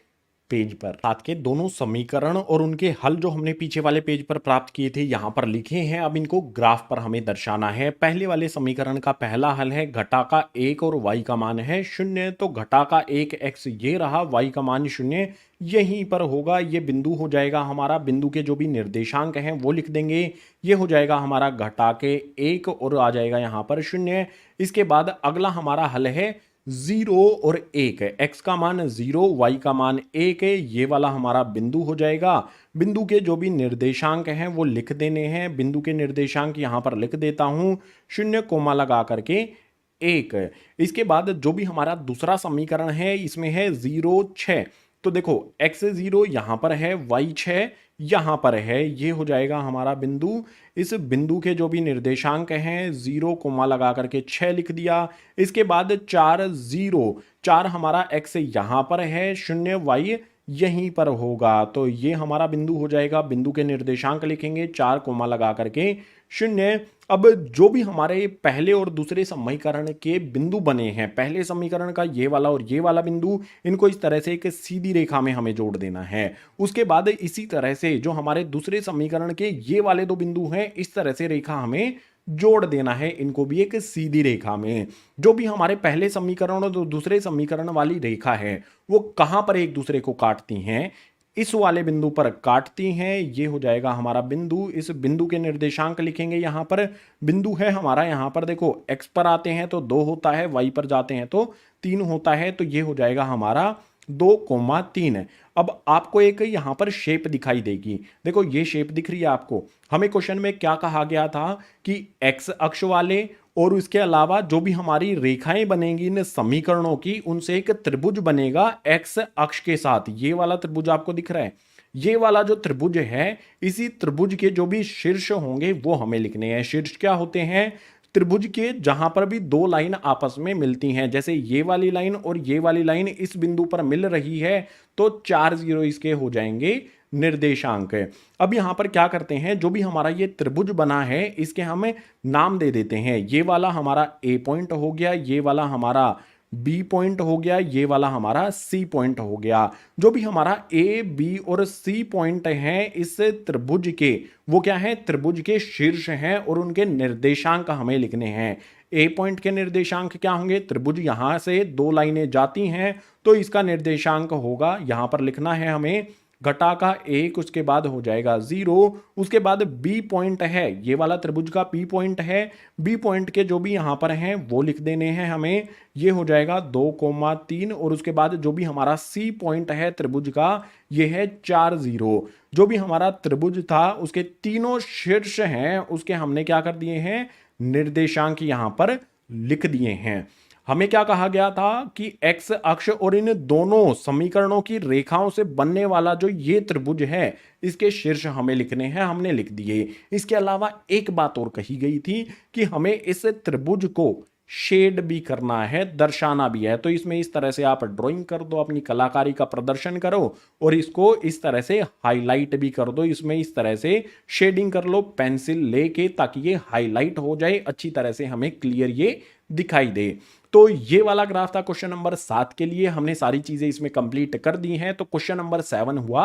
पेज पर। साथ के दोनों समीकरण और उनके हल जो हमने पीछे वाले पेज पर प्राप्त किए थे यहाँ पर लिखे हैं। अब इनको ग्राफ पर हमें दर्शाना है। पहले वाले समीकरण का पहला हल है घटा का 1 और y का मान है 0, तो घटा का 1 x ये रहा, y का मान 0 यहीं पर होगा। ये बिंदु हो जाएगा हमारा। बिंदु के जो भी निर्देशांक हैं वो लिख देंगे। ये हो जाएगा हमारा घटा के 1 और आ जाएगा यहाँ पर 0। इसके बाद अगला हमारा हल है 0 और 1, x का मान 0, y का मान 1 है। ये वाला हमारा बिंदु हो जाएगा। बिंदु के जो भी निर्देशांक हैं वो लिख देने हैं। बिंदु के निर्देशांक यहां पर लिख देता हूं, 0 कोमा लगा करके 1। इसके बाद जो भी हमारा दूसरा समीकरण है इसमें है 0, 6। तो देखो x 0 यहां पर है, y 6 यहां पर है। ये हो जाएगा हमारा बिंदु। इस बिंदु के जो भी निर्देशांक हैं 0 कोमा लगा करके 6 लिख दिया। इसके बाद 4, 0, 4 हमारा x यहां पर है, 0 y यहीं पर होगा। तो ये हमारा बिंदु हो जाएगा। बिंदु के निर्देशांक लिखेंगे 4 कोमा लगा करके 0। अब जो भी हमारे पहले और दूसरे समीकरण के बिंदु बने हैं, पहले समीकरण का ये वाला और ये वाला बिंदु, इनको इस तरह से एक सीधी रेखा में हमें जोड़ देना है। उसके बाद इसी तरह से जो हमारे दूसरे समीकरण के ये वाले दो बिंदु हैं, इस तरह से रेखा हमें जोड़ देना है, इनको भी एक सीधी रेखा में। जो भी हमारे पहले समीकरण और दूसरे समीकरण वाली रेखा है वो कहां पर एक दूसरे को काटती हैं, इस वाले बिंदु पर काटती हैं। ये हो जाएगा हमारा बिंदु। इस बिंदु के निर्देशांक लिखेंगे। यहां पर बिंदु है हमारा, यहां पर देखो x पर आते हैं तो 2 होता है, y पर जाते हैं तो 3 होता है। तो ये हो जाएगा हमारा 2,3। अब आपको एक यहां पर शेप दिखाई देगी। देखो ये शेप दिख रही है आपको। हमें क्वेश्चन में क्या कहा गया था कि x अक्ष वाले और उसके अलावा जो भी हमारी रेखाएं बनेंगी इन समीकरणों की, उनसे एक त्रिभुज बनेगा x अक्ष के साथ। ये वाला त्रिभुज आपको दिख रहा है। ये वाला जो त्रिभुज है, इसी त्रिभुज के जो भी शीर्ष होंगे वो हमें लिखने हैं। शीर्ष क्या होते हैं? त्रिभुज के जहां पर भी दो लाइन आपस में मिलती हैं, जैसे ये वाली लाइन और ये वाली लाइन इस बिंदु पर मिल रही है, तो 4 0 इसके हो जाएंगे निर्देशांक। अब यहां पर क्या करते हैं, जो भी हमारा ये त्रिभुज बना है इसके हमें नाम दे देते हैं। ये वाला हमारा ए पॉइंट हो गया, ये वाला हमारा बी पॉइंट हो गया, ये वाला हमारा सी पॉइंट हो गया। जो भी हमारा ए, बी और सी पॉइंट हैं इस त्रिभुज के, वो क्या है? त्रिभुज के शीर्ष हैं और उनके निर्देशांक हमें लिखने हैं। ए पॉइंट के निर्देशांक क्या होंगे? त्रिभुज यहां से दो लाइनें जाती हैं तो इसका निर्देशांक होगा, यहां पर लिखना है हमें घटा का 1, उसके बाद हो जाएगा 0। उसके बाद बी पॉइंट है, ये वाला त्रिभुज का बी पॉइंट है। बी पॉइंट के जो भी यहां पर हैं वो लिख देने हैं हमें। ये हो जाएगा 2,3 और उसके बाद जो भी हमारा सी पॉइंट है त्रिभुज का, ये है 4 0। जो भी हमारा त्रिभुज था उसके तीनों शीर्ष हैं उसके हमने क्या कर दिए हैं? निर्देशांक यहां पर लिख दिए हैं। हमें क्या कहा गया था कि x अक्ष और इन दोनों समीकरणों की रेखाओं से बनने वाला जो ये त्रिभुज है इसके शीर्ष हमें लिखने हैं, हमने लिख दिए। इसके अलावा एक बात और कही गई थी कि हमें इस त्रिभुज को शेड भी करना है, दर्शाना भी है। तो इसमें इस तरह से आप ड्राइंग कर दो, अपनी कलाकारी का प्रदर्शन करो और इसको इस तरह से हाईलाइट भी कर दो। इसमें इस तरह से शेडिंग कर लो पेंसिल लेके, ताकि ये हाईलाइट हो जाए, अच्छी तरह से हमें क्लियर ये दिखाई दे। तो ये वाला ग्राफ था क्वेश्चन नंबर 7 के लिए। हमने सारी चीजें इसमें कंप्लीट कर दी हैं। तो क्वेश्चन नंबर 7 हुआ